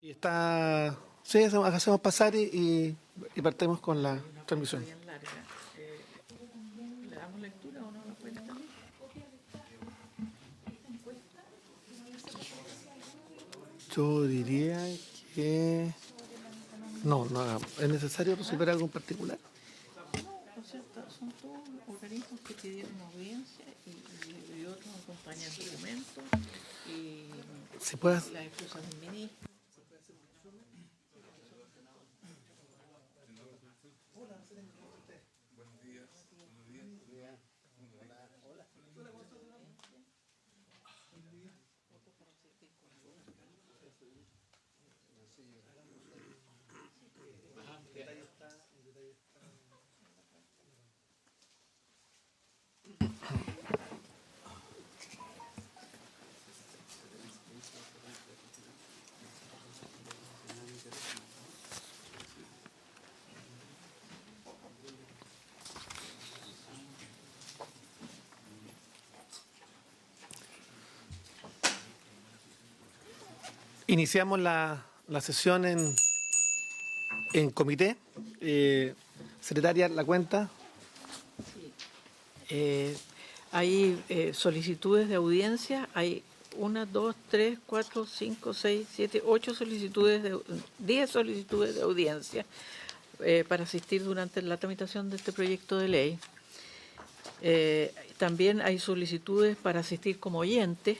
Y está, sí, hacemos pasar y partimos con la transmisión. Bien larga. ¿Le damos lectura o no la cuenta también? Yo diría que no es necesario resolver algo en particular. No, o sea, son todos organismos que pidieron audiencia y otros acompañan documentos y Si puedes. las excusas del ministro. Iniciamos la sesión en comité. Secretaria, la cuenta. Hay solicitudes de audiencia, hay 1, 2, 3, 4, 5, 6, 7, 8 solicitudes, 10 solicitudes de audiencia para asistir durante la tramitación de este proyecto de ley. También hay solicitudes para asistir como oyentes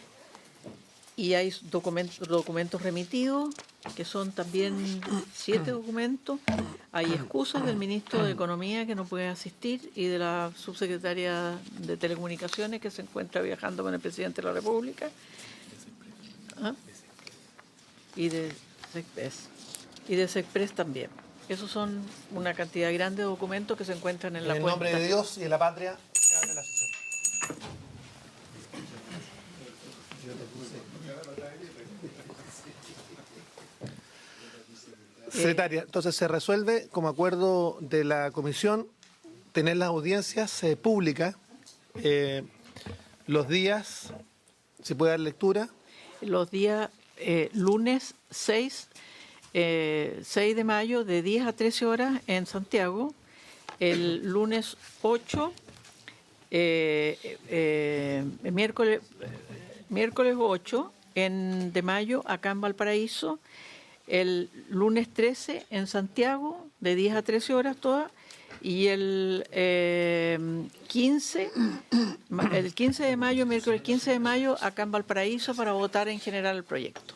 y hay documentos remitidos, que son también 7 documentos. Hay excusas del ministro de Economía que no puede asistir y de la subsecretaria de Telecomunicaciones que se encuentra viajando con el presidente de la República. Y de SECPRES. Y de SECPRES también. Esos son una cantidad grande de documentos que se encuentran en la cuenta. En nombre de Dios y de la patria, se abre la sesión. Secretaria, entonces se resuelve como acuerdo de la comisión tener las audiencias públicas los días, ¿se puede dar lectura? Los días lunes 6 de mayo de 10 a 13 horas en Santiago, el lunes 8, miércoles 8 de mayo acá en Valparaíso, el lunes 13 en Santiago de 10 a 13 horas todas, y el 15 de mayo, miércoles 15 de mayo acá en Valparaíso para votar en general el proyecto.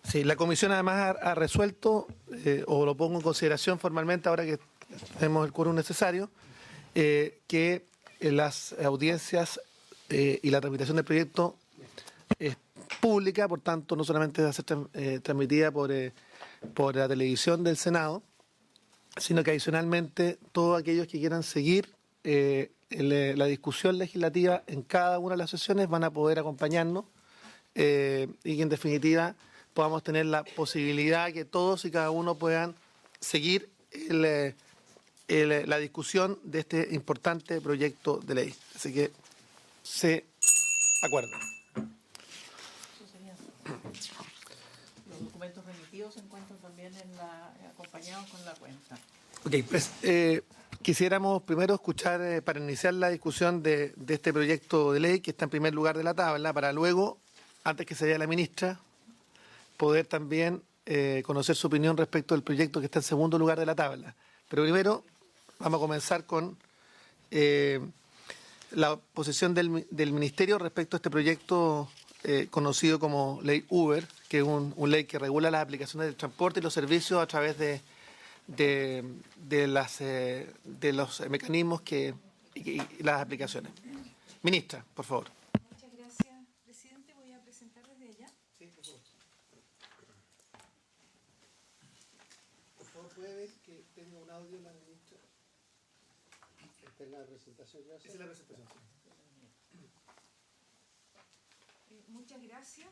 Sí, la comisión además ha resuelto, o lo pongo en consideración formalmente ahora que tenemos el quórum necesario, que las audiencias y la tramitación del proyecto es pública, por tanto no solamente va a ser transmitida por la televisión del Senado, sino que adicionalmente todos aquellos que quieran seguir la discusión legislativa en cada una de las sesiones van a poder acompañarnos y que en definitiva podamos tener la posibilidad que todos y cada uno puedan seguir la discusión de este importante proyecto de ley. Así que se acuerda. Los documentos remitidos se encuentran también acompañados con la cuenta. Ok, pues quisiéramos primero escuchar, para iniciar la discusión de este proyecto de ley que está en primer lugar de la tabla, para luego, antes que se vaya la ministra, poder también conocer su opinión respecto del proyecto que está en segundo lugar de la tabla. Pero primero vamos a comenzar con la posición del Ministerio respecto a este proyecto conocido como Ley Uber, que es un ley que regula las aplicaciones del transporte y los servicios a través de los mecanismos y las aplicaciones. Ministra, por favor. Muchas gracias, presidente. Voy a presentar desde allá. Sí, por favor. Por favor, ¿puede ver que tenga un audio la ministra? Esta es la presentación. Esa es la presentación. Muchas gracias.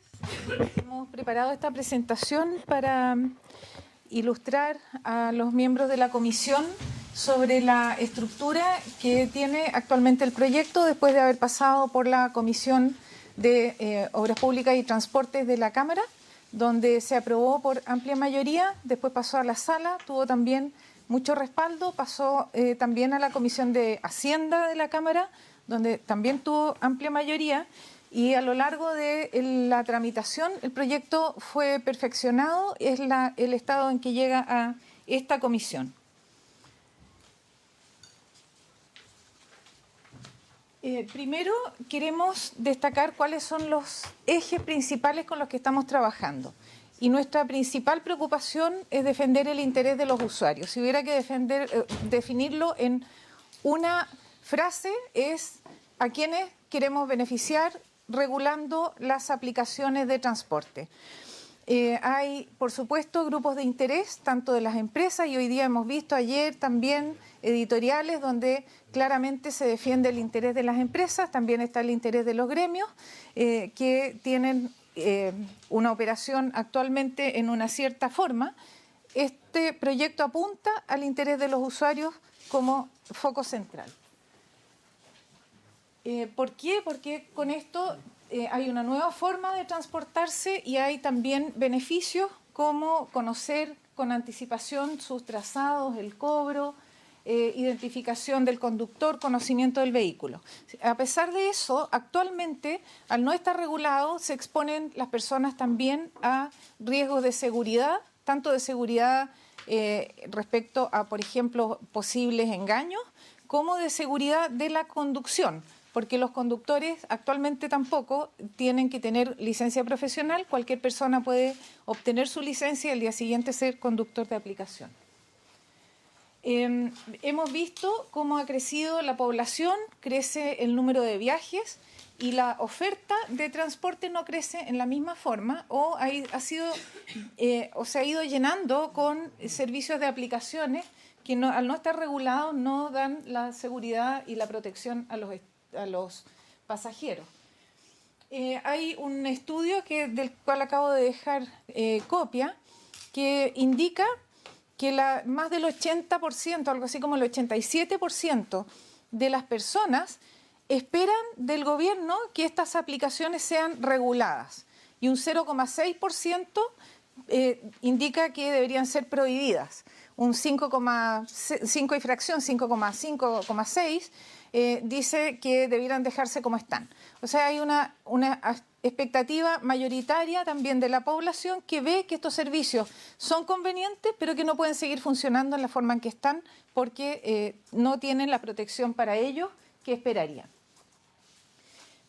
Hemos preparado esta presentación para ilustrar a los miembros de la comisión sobre la estructura que tiene actualmente el proyecto después de haber pasado por la Comisión de Obras Públicas y Transportes de la Cámara, donde se aprobó por amplia mayoría, después pasó a la sala, tuvo también mucho respaldo, pasó también a la Comisión de Hacienda de la Cámara, donde también tuvo amplia mayoría, y a lo largo de la tramitación el proyecto fue perfeccionado, es el estado en que llega a esta comisión. Primero queremos destacar cuáles son los ejes principales con los que estamos trabajando. Y nuestra principal preocupación es defender el interés de los usuarios. Si hubiera que definirlo en una frase, es a quienes queremos beneficiar regulando las aplicaciones de transporte. Hay, por supuesto, grupos de interés, tanto de las empresas, y hoy día hemos visto ayer también editoriales donde claramente se defiende el interés de las empresas, también está el interés de los gremios, que tienen una operación actualmente en una cierta forma. Este proyecto apunta al interés de los usuarios como foco central. ¿Por qué? Porque con esto hay una nueva forma de transportarse y hay también beneficios como conocer con anticipación sus trazados, el cobro, identificación del conductor, conocimiento del vehículo. A pesar de eso, actualmente, al no estar regulado, se exponen las personas también a riesgos de seguridad, tanto de seguridad respecto a, por ejemplo, posibles engaños, como de seguridad de la conducción, porque los conductores actualmente tampoco tienen que tener licencia profesional. Cualquier persona puede obtener su licencia y al día siguiente ser conductor de aplicación. Hemos visto cómo ha crecido la población, crece el número de viajes y la oferta de transporte no crece en la misma forma o se ha ido llenando con servicios de aplicaciones que al no estar regulados no dan la seguridad y la protección a los pasajeros. Hay un estudio del cual acabo de dejar copia que indica que más del 80%, algo así como el 87% de las personas esperan del gobierno que estas aplicaciones sean reguladas y un 0,6% indica que deberían ser prohibidas. Un 5,5 y fracción, 5,5,6, dice que debieran dejarse como están. O sea, hay una expectativa mayoritaria también de la población que ve que estos servicios son convenientes, pero que no pueden seguir funcionando en la forma en que están porque no tienen la protección para ellos que esperarían.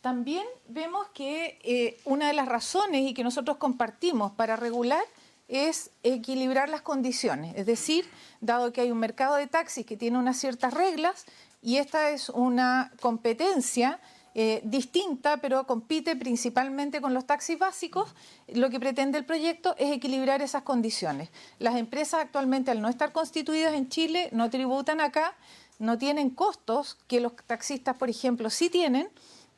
También vemos que una de las razones y que nosotros compartimos para regular es equilibrar las condiciones, es decir, dado que hay un mercado de taxis que tiene unas ciertas reglas y esta es una competencia distinta, pero compite principalmente con los taxis básicos, lo que pretende el proyecto es equilibrar esas condiciones. Las empresas actualmente, al no estar constituidas en Chile, no tributan acá, no tienen costos que los taxistas, por ejemplo, sí tienen,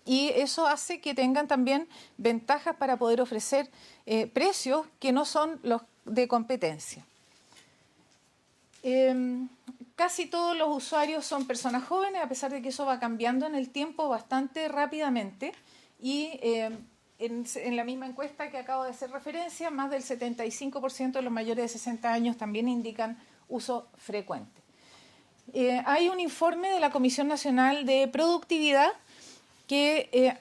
y eso hace que tengan también ventajas para poder ofrecer precios que no son los de competencia. Casi todos los usuarios son personas jóvenes, a pesar de que eso va cambiando en el tiempo bastante rápidamente. Y en la misma encuesta que acabo de hacer referencia, más del 75% de los mayores de 60 años también indican uso frecuente. Hay un informe de la Comisión Nacional de Productividad que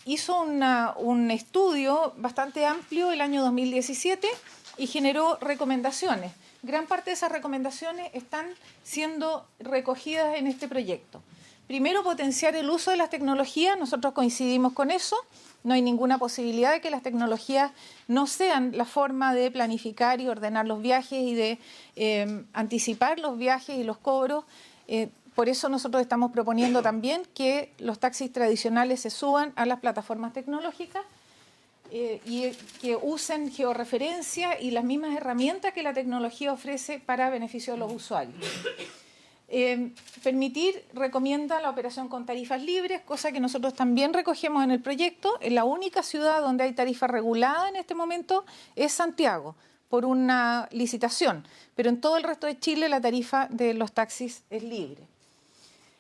hizo un estudio bastante amplio el año 2017 y generó recomendaciones. Gran parte de esas recomendaciones están siendo recogidas en este proyecto. Primero, potenciar el uso de las tecnologías. Nosotros coincidimos con eso. No hay ninguna posibilidad de que las tecnologías no sean la forma de planificar y ordenar los viajes y de anticipar los viajes y los cobros. Por eso nosotros estamos proponiendo también que los taxis tradicionales se suban a las plataformas tecnológicas y que usen georreferencia y las mismas herramientas que la tecnología ofrece para beneficio de los usuarios. Recomienda la operación con tarifas libres, cosa que nosotros también recogemos en el proyecto. La única ciudad donde hay tarifa regulada en este momento es Santiago, por una licitación, pero en todo el resto de Chile la tarifa de los taxis es libre.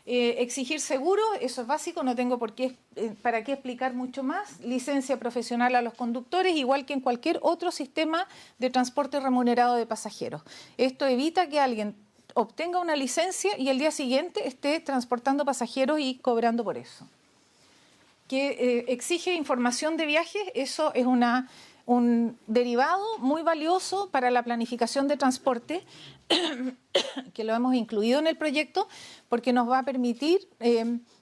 Exigir seguro, eso es básico, no tengo para qué explicar mucho más. Licencia profesional a los conductores, igual que en cualquier otro sistema de transporte remunerado de pasajeros. Esto evita que alguien obtenga una licencia y el día siguiente esté transportando pasajeros y cobrando por eso. Que exige información de viajes, eso es un derivado muy valioso para la planificación de transporte, que lo hemos incluido en el proyecto, porque nos va a permitir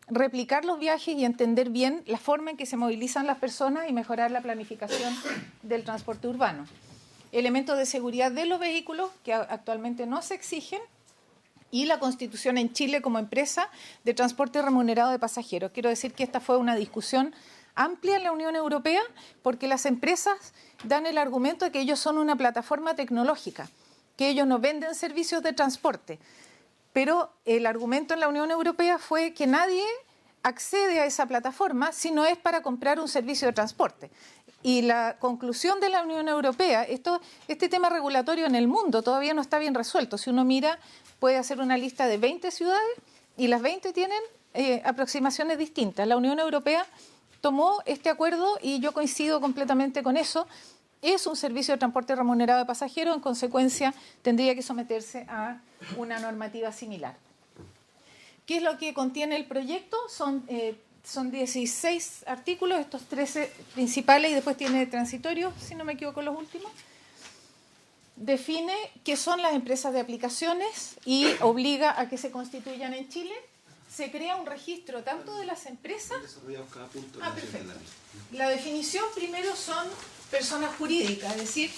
replicar los viajes y entender bien la forma en que se movilizan las personas y mejorar la planificación del transporte urbano. Elementos de seguridad de los vehículos que actualmente no se exigen, y la constitución en Chile como empresa de transporte remunerado de pasajeros. Quiero decir que esta fue una discusión amplia en la Unión Europea, porque las empresas dan el argumento de que ellos son una plataforma tecnológica, que ellos no venden servicios de transporte. Pero el argumento en la Unión Europea fue que nadie accede a esa plataforma si no es para comprar un servicio de transporte. Y la conclusión de la Unión Europea, este tema regulatorio en el mundo todavía no está bien resuelto. Si uno mira, puede hacer una lista de 20 ciudades y las 20 tienen aproximaciones distintas. La Unión Europea tomó este acuerdo y yo coincido completamente con eso. Es un servicio de transporte remunerado de pasajeros, en consecuencia tendría que someterse a una normativa similar. ¿Qué es lo que contiene el proyecto? Son 16 artículos, estos 13 principales y después tiene transitorios, si no me equivoco, los últimos. Define qué son las empresas de aplicaciones y obliga a que se constituyan en Chile. Se crea un registro tanto de las empresas... perfecto. La definición primero son personas jurídicas, es decir,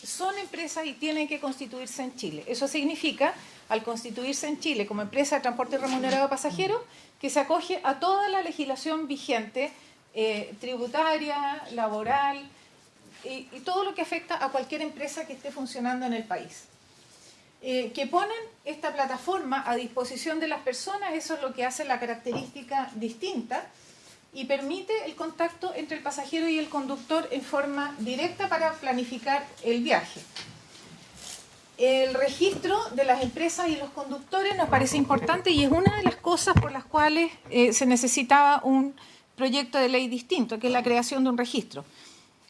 son empresas y tienen que constituirse en Chile. Eso significa, al constituirse en Chile como empresa de transporte remunerado de pasajeros, que se acoge a toda la legislación vigente, tributaria, laboral, y todo lo que afecta a cualquier empresa que esté funcionando en el país. Que ponen esta plataforma a disposición de las personas, eso es lo que hace la característica distinta, y permite el contacto entre el pasajero y el conductor en forma directa para planificar el viaje. El registro de las empresas y los conductores nos parece importante y es una de las cosas por las cuales se necesitaba un proyecto de ley distinto, que es la creación de un registro.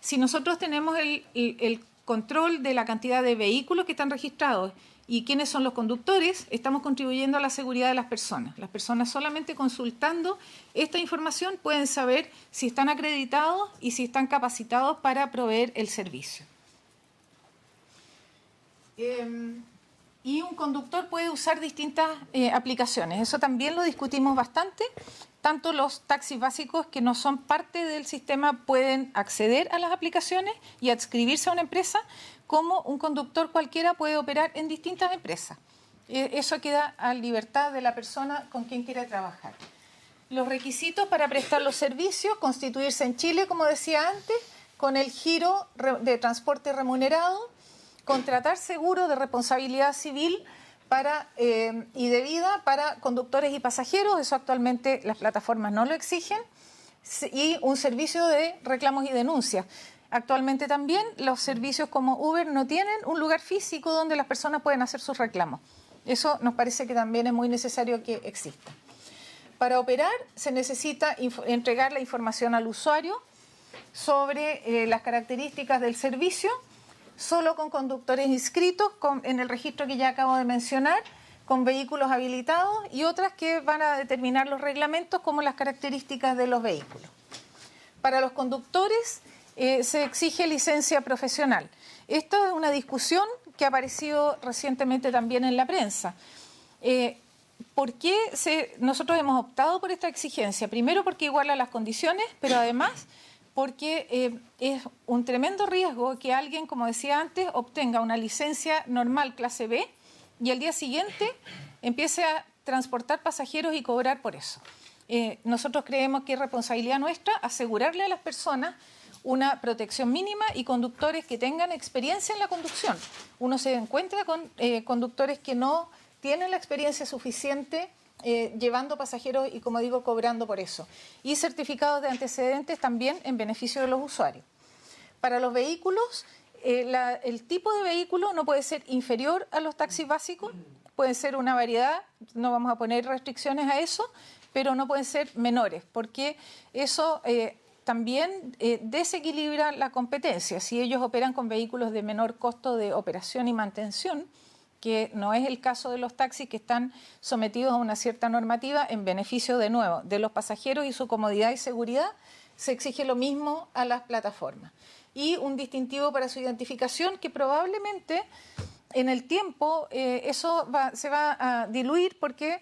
Si nosotros tenemos el control de la cantidad de vehículos que están registrados y quiénes son los conductores, estamos contribuyendo a la seguridad de las personas. Las personas solamente consultando esta información pueden saber si están acreditados y si están capacitados para proveer el servicio. Y un conductor puede usar distintas aplicaciones. Eso también lo discutimos bastante. Tanto los taxis básicos que no son parte del sistema pueden acceder a las aplicaciones y adscribirse a una empresa, como un conductor cualquiera puede operar en distintas empresas. Eso queda a libertad de la persona con quien quiera trabajar. Los requisitos para prestar los servicios: constituirse en Chile, como decía antes, con el giro de transporte remunerado, contratar seguro de responsabilidad civil y de vida para conductores y pasajeros, eso actualmente las plataformas no lo exigen, y un servicio de reclamos y denuncias. Actualmente también los servicios como Uber no tienen un lugar físico donde las personas pueden hacer sus reclamos. Eso nos parece que también es muy necesario que exista. Para operar se necesita entregar la información al usuario sobre las características del servicio, solo con conductores inscritos en el registro que ya acabo de mencionar, con vehículos habilitados y otras que van a determinar los reglamentos como las características de los vehículos. Para los conductores se exige licencia profesional. Esto es una discusión que ha aparecido recientemente también en la prensa. ¿Por qué nosotros hemos optado por esta exigencia? Primero porque iguala las condiciones, pero además porque es un tremendo riesgo que alguien, como decía antes, obtenga una licencia normal clase B y al día siguiente empiece a transportar pasajeros y cobrar por eso. Nosotros creemos que es responsabilidad nuestra asegurarle a las personas una protección mínima y conductores que tengan experiencia en la conducción. Uno se encuentra con conductores que no tienen la experiencia suficiente llevando pasajeros y, como digo, cobrando por eso. Y certificados de antecedentes también en beneficio de los usuarios. Para los vehículos, el tipo de vehículo no puede ser inferior a los taxis básicos. pueden ser una variedad, no vamos a poner restricciones a eso, pero no pueden ser menores, porque eso también desequilibra la competencia. Si ellos operan con vehículos de menor costo de operación y mantención, que no es el caso de los taxis que están sometidos a una cierta normativa en beneficio, de nuevo, de los pasajeros y su comodidad y seguridad, se exige lo mismo a las plataformas. Y un distintivo para su identificación que probablemente en el tiempo eso se va a diluir porque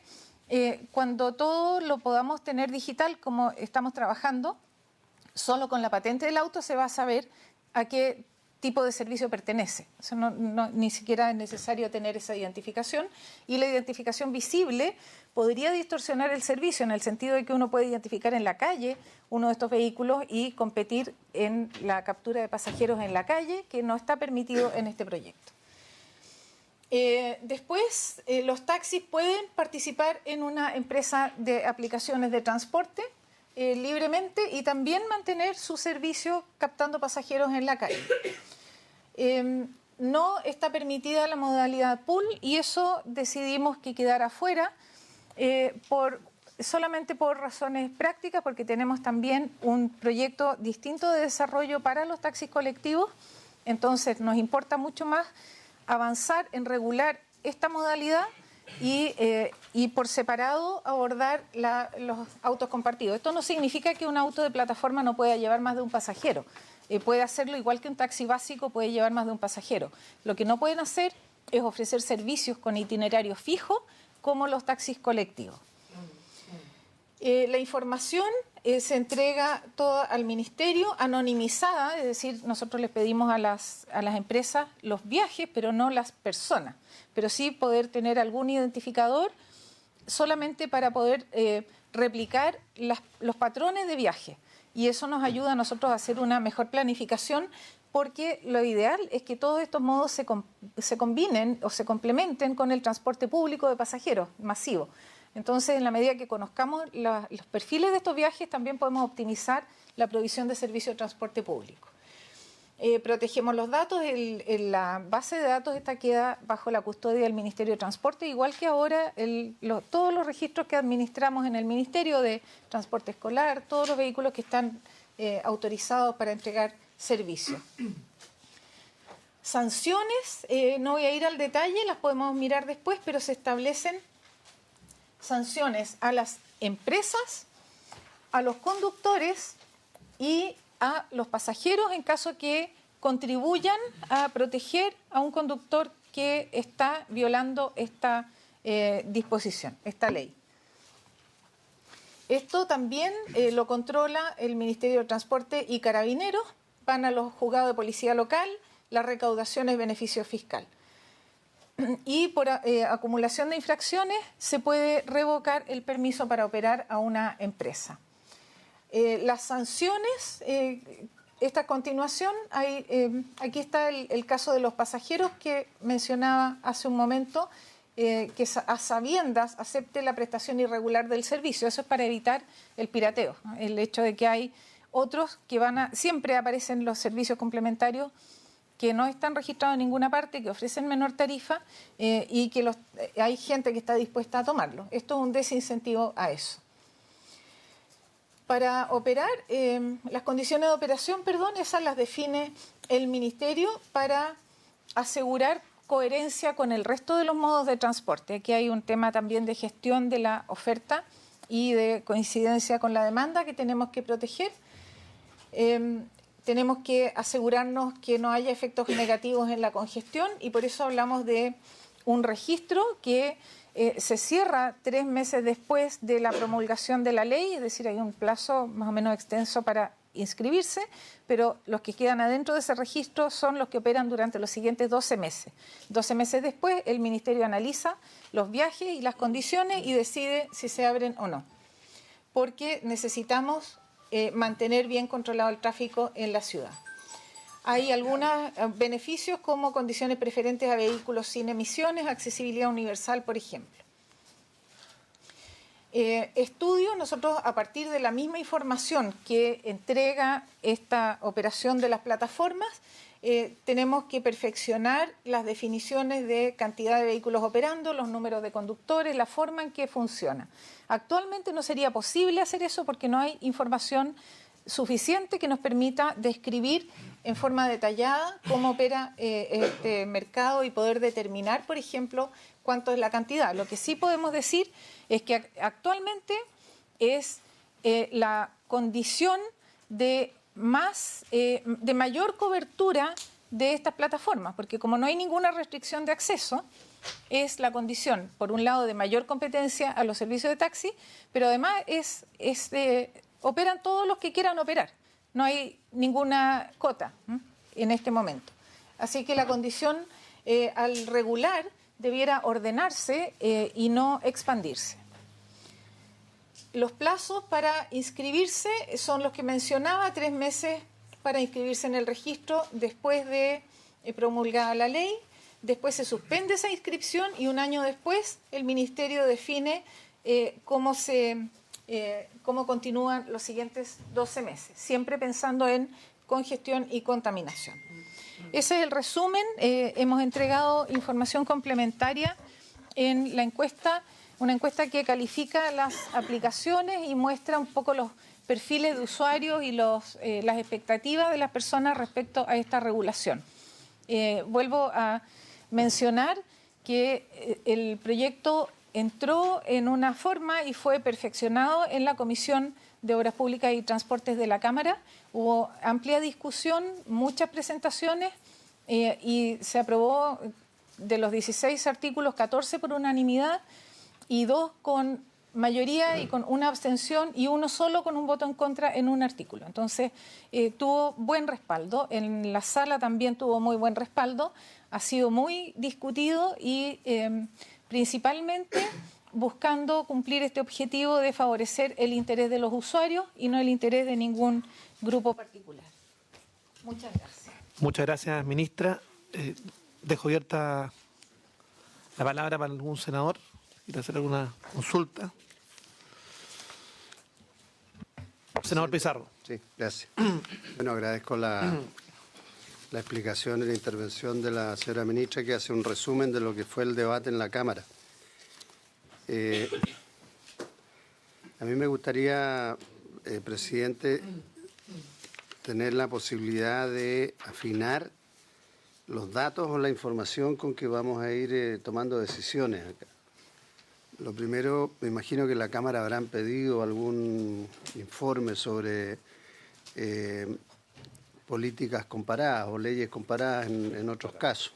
cuando todo lo podamos tener digital como estamos trabajando, solo con la patente del auto se va a saber a qué tipo de servicio pertenece. O sea, ni siquiera es necesario tener esa identificación, y la identificación visible podría distorsionar el servicio en el sentido de que uno puede identificar en la calle uno de estos vehículos y competir en la captura de pasajeros en la calle, que no está permitido en este proyecto. Después, los taxis pueden participar en una empresa de aplicaciones de transporte libremente y también mantener su servicio captando pasajeros en la calle. No está permitida la modalidad pool y eso decidimos que quedara fuera solamente por razones prácticas, porque tenemos también un proyecto distinto de desarrollo para los taxis colectivos. Entonces nos importa mucho más avanzar en regular esta modalidad y por separado abordar los autos compartidos. Esto no significa que un auto de plataforma no pueda llevar más de un pasajero. Puede hacerlo igual que un taxi básico puede llevar más de un pasajero. Lo que no pueden hacer es ofrecer servicios con itinerario fijo como los taxis colectivos. La información se entrega toda al ministerio anonimizada, es decir, nosotros les pedimos a las empresas los viajes, pero no las personas, pero sí poder tener algún identificador solamente para poder replicar los patrones de viaje. Y eso nos ayuda a nosotros a hacer una mejor planificación, porque lo ideal es que todos estos modos se combinen o se complementen con el transporte público de pasajeros masivo. Entonces, en la medida que conozcamos los perfiles de estos viajes, también podemos optimizar la provisión de servicios de transporte público. Protegemos los datos, la base de datos esta queda bajo la custodia del Ministerio de Transporte, igual que ahora todos los registros que administramos en el Ministerio de Transporte Escolar, todos los vehículos que están autorizados para entregar servicios. Sanciones, no voy a ir al detalle, las podemos mirar después, pero se establecen sanciones a las empresas, a los conductores y a los pasajeros en caso que contribuyan a proteger a un conductor que está violando esta disposición, esta ley. Esto también lo controla el Ministerio de Transporte y Carabineros, van a los juzgados de policía local, la recaudación es beneficio fiscal. Y por acumulación de infracciones se puede revocar el permiso para operar a una empresa. Las sanciones, esta continuación, aquí está el caso de los pasajeros que mencionaba hace un momento, que a sabiendas acepte la prestación irregular del servicio. Eso es para evitar el pirateo, ¿no? El hecho de que hay otros que siempre aparecen los servicios complementarios que no están registrados en ninguna parte, que ofrecen menor tarifa y que hay gente que está dispuesta a tomarlo. Esto es un desincentivo a eso. Para operar, las condiciones de operación, esas las define el Ministerio para asegurar coherencia con el resto de los modos de transporte. Aquí hay un tema también de gestión de la oferta y de coincidencia con la demanda que tenemos que proteger. Tenemos que asegurarnos que no haya efectos negativos en la congestión y por eso hablamos de un registro que se cierra 3 meses después de la promulgación de la ley, es decir, hay un plazo más o menos extenso para inscribirse, pero los que quedan adentro de ese registro son los que operan durante los siguientes 12 meses. 12 meses después, el Ministerio analiza los viajes y las condiciones y decide si se abren o no, porque necesitamos mantener bien controlado el tráfico en la ciudad. Hay algunos beneficios como condiciones preferentes a vehículos sin emisiones, accesibilidad universal, por ejemplo. Estudio, nosotros a partir de la misma información que entrega esta operación de las plataformas, tenemos que perfeccionar las definiciones de cantidad de vehículos operando, los números de conductores, la forma en que funciona. Actualmente no sería posible hacer eso porque no hay información suficiente que nos permita describir en forma detallada cómo opera este mercado y poder determinar, por ejemplo, cuánto es la cantidad. Lo que sí podemos decir es que actualmente es la condición de mayor cobertura de estas plataformas, porque como no hay ninguna restricción de acceso, es la condición, por un lado, de mayor competencia a los servicios de taxi, pero además operan todos los que quieran operar. No hay ninguna cota en este momento. Así que la condición al regular debiera ordenarse y no expandirse. Los plazos para inscribirse son los que mencionaba, 3 meses para inscribirse en el registro después de promulgada la ley, después se suspende esa inscripción y un año después el Ministerio define cómo continúan los siguientes 12 meses, siempre pensando en congestión y contaminación. Ese es el resumen. Hemos entregado información complementaria en la encuesta, una encuesta que califica las aplicaciones y muestra un poco los perfiles de usuarios y las expectativas de las personas respecto a esta regulación. Vuelvo a mencionar que el proyecto entró en una forma y fue perfeccionado en la Comisión de Obras Públicas y Transportes de la Cámara. Hubo amplia discusión, muchas presentaciones y se aprobó de los 16 artículos, 14 por unanimidad y 2 con mayoría y con una abstención y 1 solo con un voto en contra en un artículo. Entonces, tuvo buen respaldo. En la sala también tuvo muy buen respaldo. Ha sido muy discutido y principalmente buscando cumplir este objetivo de favorecer el interés de los usuarios y no el interés de ningún grupo particular. Muchas gracias. Muchas gracias, ministra. Dejo abierta la palabra para algún senador. ¿Quiere hacer alguna consulta? Senador Pizarro. Sí, gracias. Bueno, agradezco la explicación y la intervención de la señora ministra, que hace un resumen de lo que fue el debate en la Cámara. A mí me gustaría, presidente, tener la posibilidad de afinar los datos o la información con que vamos a ir tomando decisiones acá. Lo primero, me imagino que la Cámara habrán pedido algún informe sobre políticas comparadas o leyes comparadas en otros casos.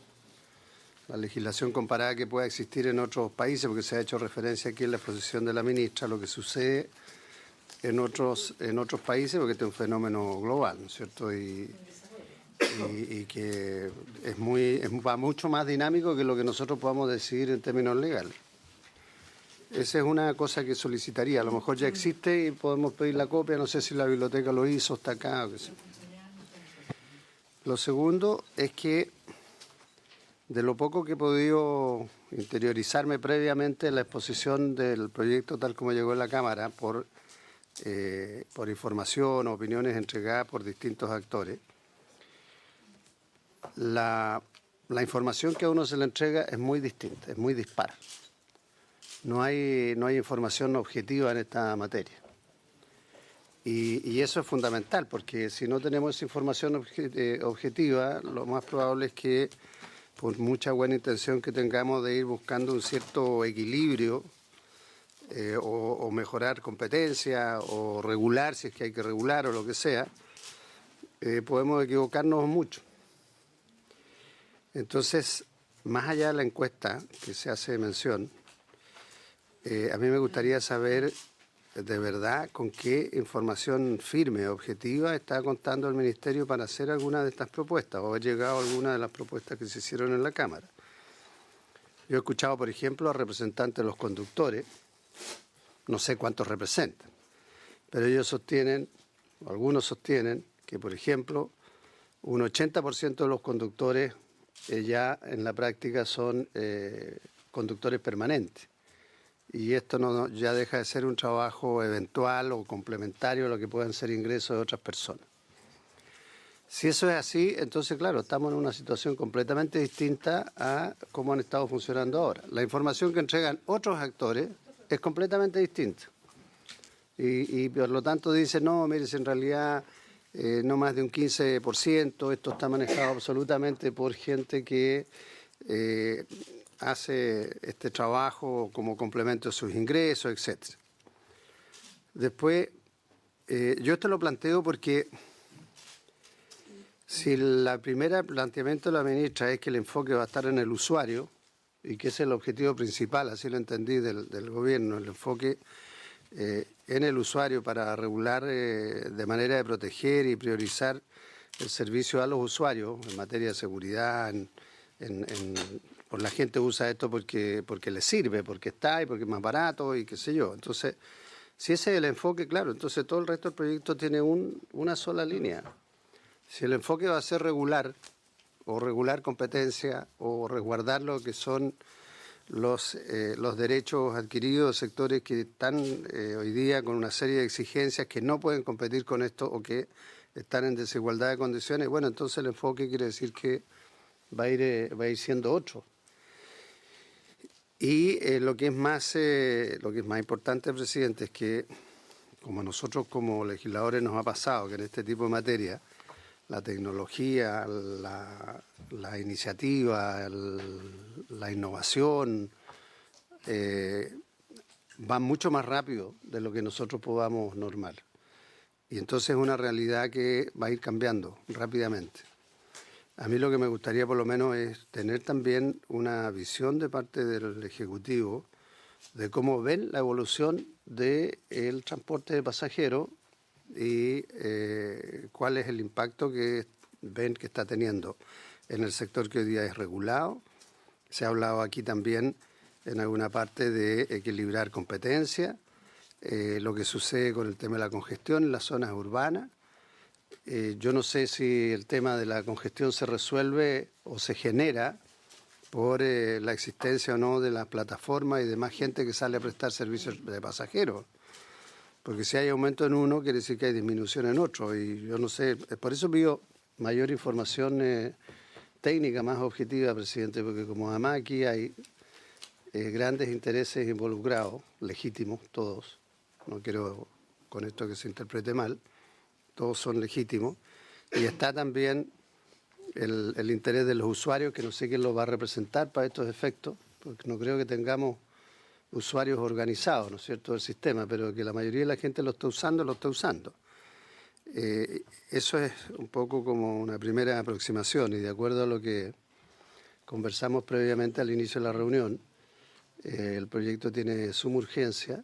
La legislación comparada que pueda existir en otros países, porque se ha hecho referencia aquí en la exposición de la ministra, lo que sucede en otros países, porque este es un fenómeno global, ¿no es cierto? Y que va mucho más dinámico que lo que nosotros podamos decidir en términos legales. Esa es una cosa que solicitaría. A lo mejor ya existe y podemos pedir la copia. No sé si la biblioteca lo hizo, está acá o qué sé. Lo segundo es que, de lo poco que he podido interiorizarme previamente en la exposición del proyecto tal como llegó en la Cámara, por información o opiniones entregadas por distintos actores, la información que a uno se le entrega es muy distinta, es muy dispar. No hay información objetiva en esta materia. Y eso es fundamental, porque si no tenemos esa información objetiva, lo más probable es que, por mucha buena intención que tengamos de ir buscando un cierto equilibrio o mejorar competencia o regular, si es que hay que regular o lo que sea, podemos equivocarnos mucho. Entonces, más allá de la encuesta que se hace mención, a mí me gustaría saber de verdad con qué información firme, objetiva, está contando el Ministerio para hacer alguna de estas propuestas o haber llegado a alguna de las propuestas que se hicieron en la Cámara. Yo he escuchado, por ejemplo, a representantes de los conductores, no sé cuántos representan, pero ellos sostienen, o algunos sostienen, que, por ejemplo, un 80% de los conductores ya en la práctica son conductores permanentes. Y esto ya deja de ser un trabajo eventual o complementario a lo que puedan ser ingresos de otras personas. Si eso es así, entonces, claro, estamos en una situación completamente distinta a cómo han estado funcionando ahora. La información que entregan otros actores es completamente distinta. Y por lo tanto dicen, no, mire, si en realidad no más de un 15%, esto está manejado absolutamente por gente que hace este trabajo como complemento de sus ingresos, etc. Después, yo esto lo planteo porque si el primer planteamiento de la ministra es que el enfoque va a estar en el usuario, y que ese es el objetivo principal, así lo entendí del gobierno, el enfoque en el usuario para regular de manera de proteger y priorizar el servicio a los usuarios en materia de seguridad. Por la gente usa esto porque le sirve, porque está y porque es más barato y qué sé yo. Entonces, si ese es el enfoque, claro, entonces todo el resto del proyecto tiene una sola línea. Si el enfoque va a ser regular, o regular competencia, o resguardar lo que son los derechos adquiridos de sectores que están hoy día con una serie de exigencias que no pueden competir con esto o que están en desigualdad de condiciones, bueno, entonces el enfoque quiere decir que va a ir siendo otro. Y lo que es más importante, presidente, es que como a nosotros como legisladores nos ha pasado que en este tipo de materia la tecnología, la iniciativa, la innovación van mucho más rápido de lo que nosotros podamos normar. Y entonces es una realidad que va a ir cambiando rápidamente. A mí lo que me gustaría por lo menos es tener también una visión de parte del Ejecutivo de cómo ven la evolución del transporte de pasajeros y cuál es el impacto que ven que está teniendo en el sector que hoy día es regulado. Se ha hablado aquí también en alguna parte de equilibrar competencia, lo que sucede con el tema de la congestión en las zonas urbanas. Yo no sé si el tema de la congestión se resuelve o se genera por la existencia o no de las plataformas y de más gente que sale a prestar servicios de pasajeros. Porque si hay aumento en uno, quiere decir que hay disminución en otro. Y yo no sé, por eso pido mayor información técnica, más objetiva, presidente, porque como además aquí hay grandes intereses involucrados, legítimos, todos, no quiero con esto que se interprete mal, todos son legítimos, y está también el interés de los usuarios, que no sé quién lo va a representar para estos efectos, porque no creo que tengamos usuarios organizados, ¿no es cierto?, del sistema, pero que la mayoría de la gente lo está usando. Eso es un poco como una primera aproximación y de acuerdo a lo que conversamos previamente al inicio de la reunión, el proyecto tiene suma urgencia.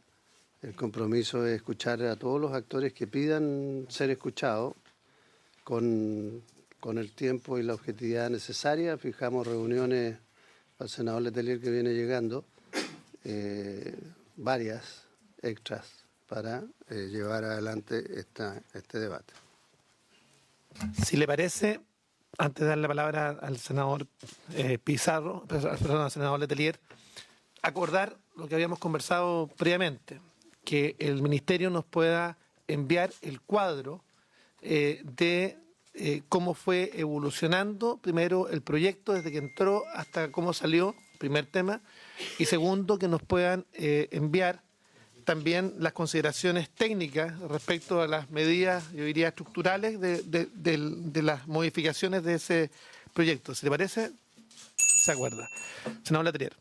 El compromiso es escuchar a todos los actores que pidan ser escuchados con el tiempo y la objetividad necesaria. Fijamos reuniones al senador Letelier que viene llegando, varias extras para llevar adelante este debate. Si le parece, antes de dar la palabra al senador Pizarro, perdón, al senador Letelier, acordar lo que habíamos conversado previamente, que el Ministerio nos pueda enviar el cuadro de cómo fue evolucionando, primero, el proyecto desde que entró hasta cómo salió, primer tema, y segundo, que nos puedan enviar también las consideraciones técnicas respecto a las medidas, yo diría, estructurales de las modificaciones de ese proyecto. Si le parece, se acuerda. Senador Letelier.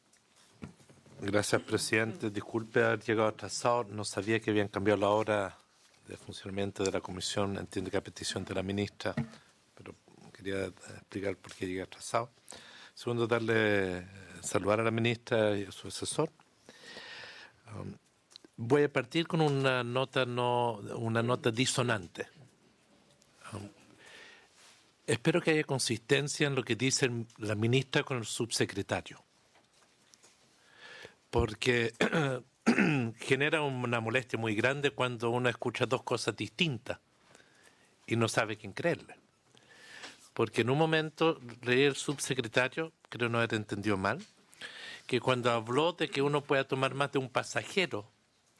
Gracias, presidente. Disculpe haber llegado atrasado. No sabía que habían cambiado la hora de funcionamiento de la comisión. Entiendo que a petición de la ministra, pero quería explicar por qué llegué atrasado. Segundo, saludar a la ministra y a su asesor. Voy a partir con una nota disonante. Espero que haya consistencia en lo que dice la ministra con el subsecretario, porque genera una molestia muy grande cuando uno escucha dos cosas distintas y no sabe quién creerle. Porque en un momento leí el subsecretario, creo no haber entendido mal, que cuando habló de que uno pueda tomar más de un pasajero,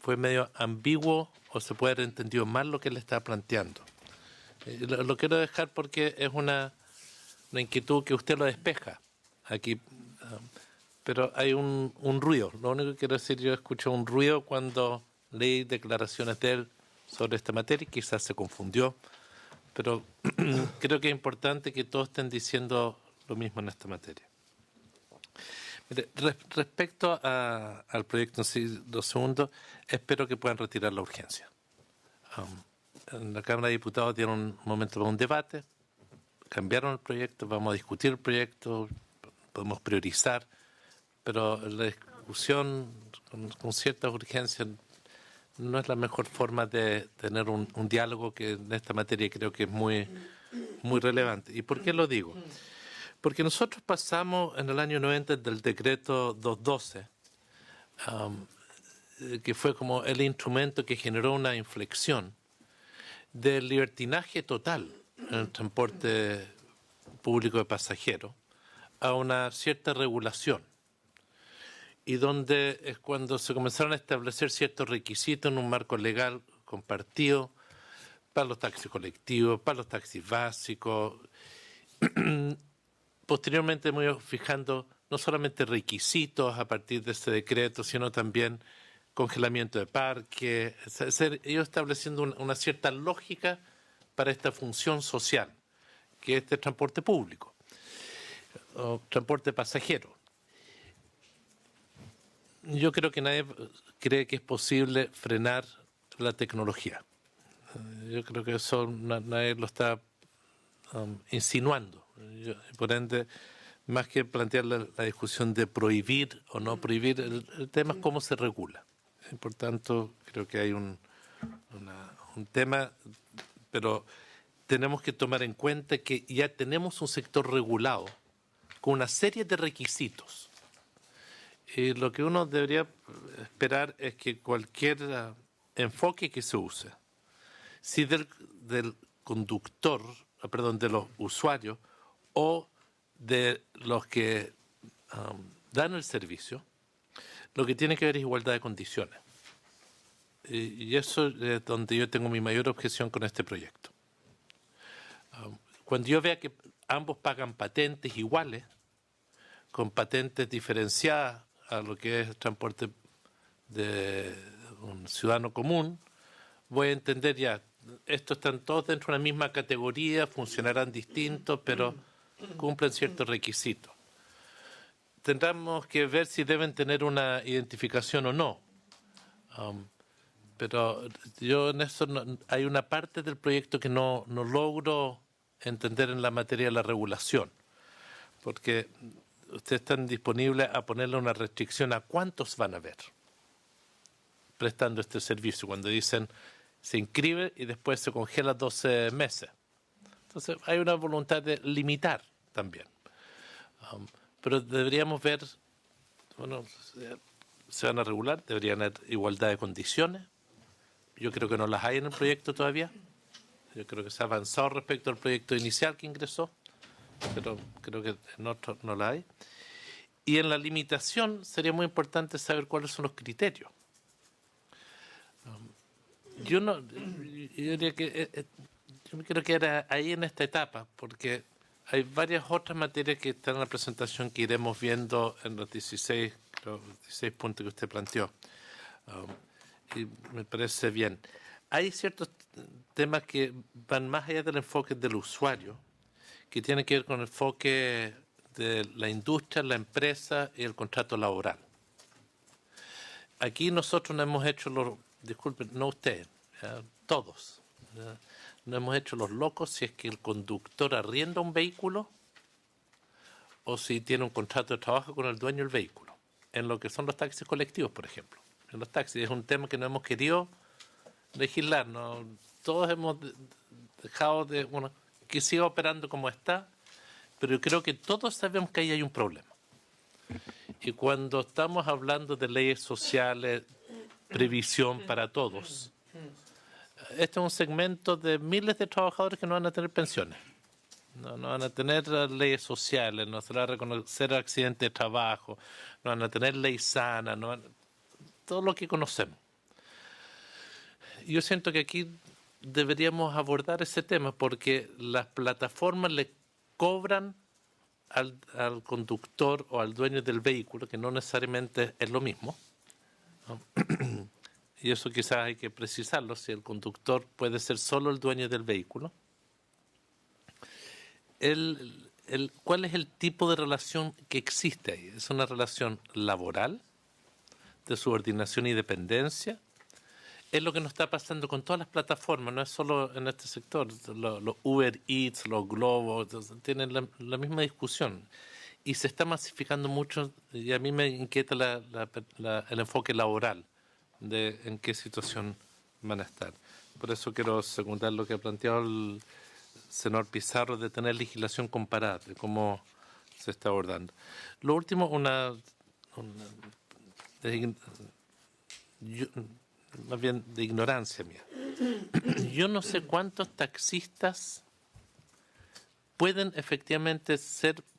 fue medio ambiguo o se puede haber entendido mal lo que él estaba planteando. Lo quiero dejar porque es una inquietud que usted lo despeja aquí, pero hay un ruido. Lo único que quiero decir, yo escucho un ruido cuando leí declaraciones de él sobre esta materia, quizás se confundió, pero creo que es importante que todos estén diciendo lo mismo en esta materia. Mire, respecto al proyecto en sí, lo segundo, espero que puedan retirar la urgencia. En la Cámara de Diputados dieron un momento para un debate, cambiaron el proyecto, vamos a discutir el proyecto, podemos priorizar, pero la discusión con ciertas urgencias no es la mejor forma de tener un diálogo que en esta materia creo que es muy relevante. ¿Y por qué lo digo? Porque nosotros pasamos en el año 90 del decreto 212, que fue como el instrumento que generó una inflexión del libertinaje total en el transporte público de pasajeros a una cierta regulación, y donde es cuando se comenzaron a establecer ciertos requisitos en un marco legal compartido para los taxis colectivos, para los taxis básicos. Posteriormente hemos ido fijando no solamente requisitos a partir de este decreto, sino también congelamiento de parque, ellos estableciendo una cierta lógica para esta función social, que es este transporte público, o transporte pasajero. Yo creo que nadie cree que es posible frenar la tecnología. Yo creo que eso nadie lo está insinuando. Por ende, más que plantear la discusión de prohibir o no prohibir, el tema es cómo se regula. Por tanto, creo que hay un tema, pero tenemos que tomar en cuenta que ya tenemos un sector regulado con una serie de requisitos. Y lo que uno debería esperar es que cualquier enfoque que se use, si del conductor, perdón, de los usuarios o de los que dan el servicio, lo que tiene que ver es igualdad de condiciones. Y eso es donde yo tengo mi mayor objeción con este proyecto. Cuando yo vea que ambos pagan patentes iguales, con patentes diferenciadas a lo que es el transporte de un ciudadano común, voy a entender ya, estos están todos dentro de una misma categoría, funcionarán distintos, pero cumplen ciertos requisitos. Tendremos que ver si deben tener una identificación o no. Pero yo en eso hay una parte del proyecto que no logro entender en la materia de la regulación, porque ustedes están disponibles a ponerle una restricción a cuántos van a haber prestando este servicio, cuando dicen se inscribe y después se congela 12 meses. Entonces hay una voluntad de limitar también. Pero deberíamos ver, bueno, se van a regular, deberían haber igualdad de condiciones. Yo creo que no las hay en el proyecto todavía. Yo creo que se ha avanzado respecto al proyecto inicial que ingresó, pero creo que en otros no la hay. Y en la limitación sería muy importante saber cuáles son los criterios. Yo diría que yo me quiero quedar ahí en esta etapa, porque hay varias otras materias que están en la presentación que iremos viendo en los 16 puntos que usted planteó. Y me parece bien. Hay ciertos temas que van más allá del enfoque del usuario, que tienen que ver con el enfoque de la industria, la empresa y el contrato laboral. Aquí nosotros no hemos hecho disculpen, no ustedes, todos, no hemos hecho los locos si es que el conductor arrienda un vehículo o si tiene un contrato de trabajo con el dueño del vehículo, en lo que son los taxis colectivos, por ejemplo. En los taxis es un tema que no hemos querido legislar, ¿no? Todos hemos dejado que siga operando como está, pero yo creo que todos sabemos que ahí hay un problema. Y cuando estamos hablando de leyes sociales, previsión para todos, este es un segmento de miles de trabajadores que no van a tener pensiones, no van a tener leyes sociales, no se van a reconocer accidentes de trabajo, no van a tener ley sana, todo lo que conocemos. Yo siento que aquí deberíamos abordar ese tema porque las plataformas le cobran al conductor o al dueño del vehículo, que no necesariamente es lo mismo, ¿no? Y eso quizás hay que precisarlo, si el conductor puede ser solo el dueño del vehículo. ¿Cuál es el tipo de relación que existe ahí? ¿Es una relación laboral, de subordinación y dependencia? Es lo que nos está pasando con todas las plataformas, no es solo en este sector. Los Uber Eats, los Globo, tienen la misma discusión. Y se está masificando mucho, y a mí me inquieta el enfoque laboral de en qué situación van a estar. Por eso quiero secundar lo que ha planteado el senador Pizarro de tener legislación comparada, de cómo se está abordando. Lo último, más bien de ignorancia mía. Yo no sé cuántos taxistas pueden efectivamente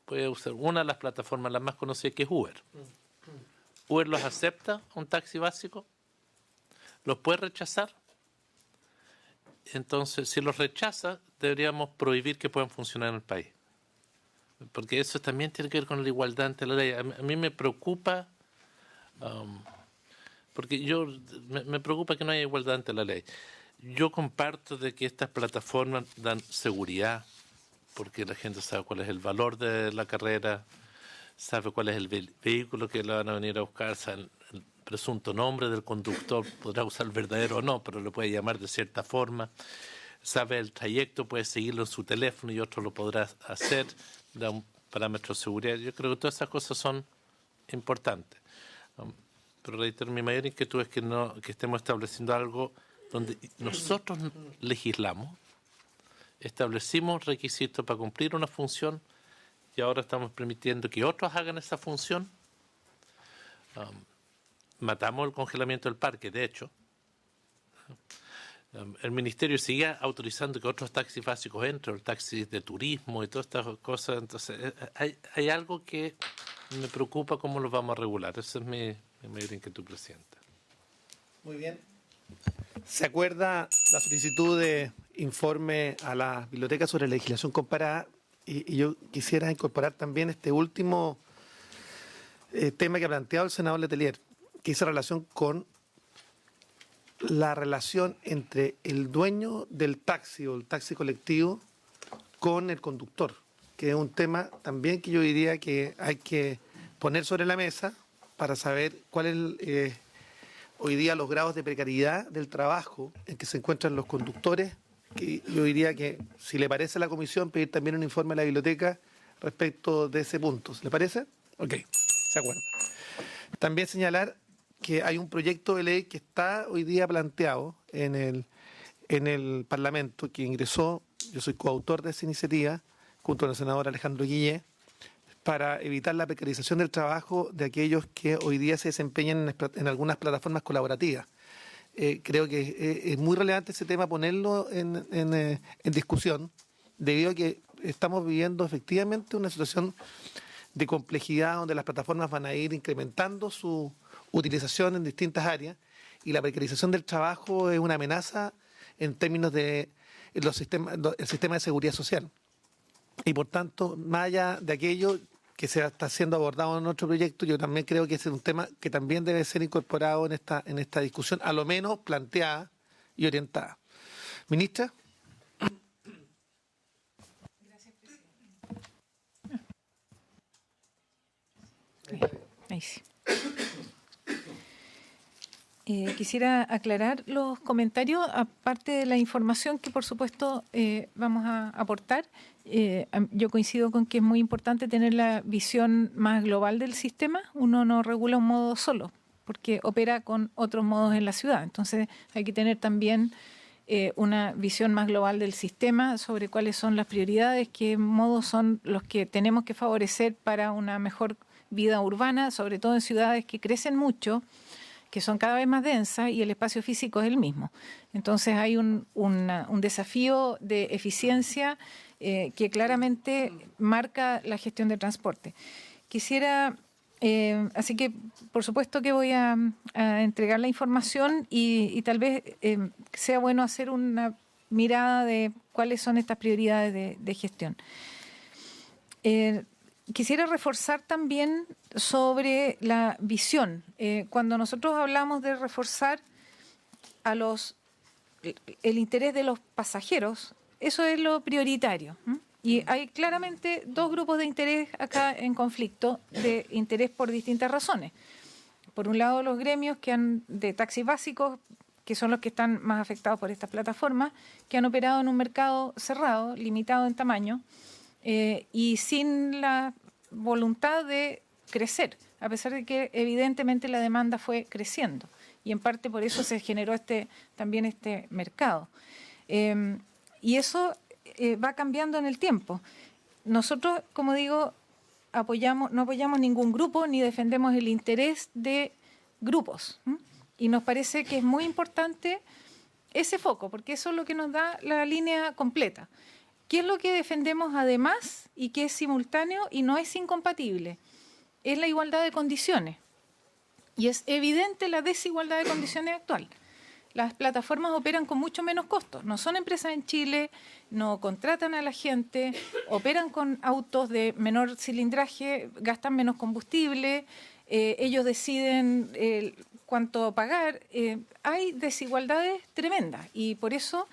puede usar una de las plataformas las más conocidas, que es Uber. Uber los acepta, un taxi básico, los puede rechazar. Entonces, si los rechaza, deberíamos prohibir que puedan funcionar en el país. Porque eso también tiene que ver con la igualdad ante la ley. A mí me preocupa, porque me preocupa que no haya igualdad ante la ley. Yo comparto de que estas plataformas dan seguridad, porque la gente sabe cuál es el valor de la carrera, sabe cuál es el vehículo que le van a venir a buscar, sabe el presunto nombre del conductor, podrá usar el verdadero o no, pero lo puede llamar de cierta forma, sabe el trayecto, puede seguirlo en su teléfono y otro lo podrá hacer, da un parámetro de seguridad. Yo creo que todas esas cosas son importantes. Pero reitero, mi mayor inquietud es que estemos estableciendo algo donde nosotros legislamos, establecimos requisitos para cumplir una función y ahora estamos permitiendo que otros hagan esa función. Matamos el congelamiento del parque, de hecho. El ministerio sigue autorizando que otros taxis básicos entren, el taxi de turismo y todas estas cosas. Entonces, hay algo que me preocupa cómo lo vamos a regular. Esa es mi mayor inquietud, Presidenta. Muy bien. ¿Se acuerda la solicitud de informe a la biblioteca sobre legislación comparada? Y yo quisiera incorporar también este último tema que ha planteado el senador Letelier, que hizo relación con la relación entre el dueño del taxi o el taxi colectivo con el conductor, que es un tema también que yo diría que hay que poner sobre la mesa para saber cuál es hoy día los grados de precariedad del trabajo en que se encuentran los conductores, que yo diría que, si le parece a la comisión, pedir también un informe a la biblioteca respecto de ese punto. ¿Le parece? Ok, se acuerda. También señalar que hay un proyecto de ley que está hoy día planteado en el Parlamento, que ingresó, yo soy coautor de esa iniciativa, junto al senador Alejandro Guillé, para evitar la precarización del trabajo de aquellos que hoy día se desempeñan en algunas plataformas colaborativas. Creo que es muy relevante ese tema ponerlo en discusión, debido a que estamos viviendo efectivamente una situación de complejidad donde las plataformas van a ir incrementando su utilización en distintas áreas y la precarización del trabajo es una amenaza en términos de el sistema de seguridad social. Y por tanto, más allá de aquello que se está siendo abordado en otro proyecto, yo también creo que ese es un tema que también debe ser incorporado en esta discusión, a lo menos planteada y orientada. Ministra. Gracias, presidente. Ahí sí. Quisiera aclarar los comentarios, aparte de la información que por supuesto vamos a aportar. Yo coincido con que es muy importante tener la visión más global del sistema. Uno no regula un modo solo, porque opera con otros modos en la ciudad. Entonces hay que tener también una visión más global del sistema sobre cuáles son las prioridades, qué modos son los que tenemos que favorecer para una mejor vida urbana, sobre todo en ciudades que crecen mucho, que son cada vez más densas y el espacio físico es el mismo. Entonces hay un desafío de eficiencia que claramente marca la gestión de transporte. Quisiera, así que por supuesto que voy a entregar la información y tal vez sea bueno hacer una mirada de cuáles son estas prioridades de gestión. Quisiera reforzar también sobre la visión. Cuando nosotros hablamos de reforzar el interés de los pasajeros, eso es lo prioritario. Y hay claramente dos grupos de interés acá en conflicto, de interés por distintas razones. Por un lado, los gremios de taxis básicos, que son los que están más afectados por estas plataformas, que han operado en un mercado cerrado, limitado en tamaño, y sin la voluntad de crecer, a pesar de que evidentemente la demanda fue creciendo. Y en parte por eso se generó también este mercado. Y eso va cambiando en el tiempo. Nosotros, como digo, no apoyamos ningún grupo ni defendemos el interés de grupos. Y nos parece que es muy importante ese foco, porque eso es lo que nos da la línea completa. ¿Qué es lo que defendemos además y que es simultáneo y no es incompatible? Es la igualdad de condiciones. Y es evidente la desigualdad de condiciones actual. Las plataformas operan con mucho menos costos. No son empresas en Chile, no contratan a la gente, operan con autos de menor cilindraje, gastan menos combustible, ellos deciden cuánto pagar. Hay desigualdades tremendas y por eso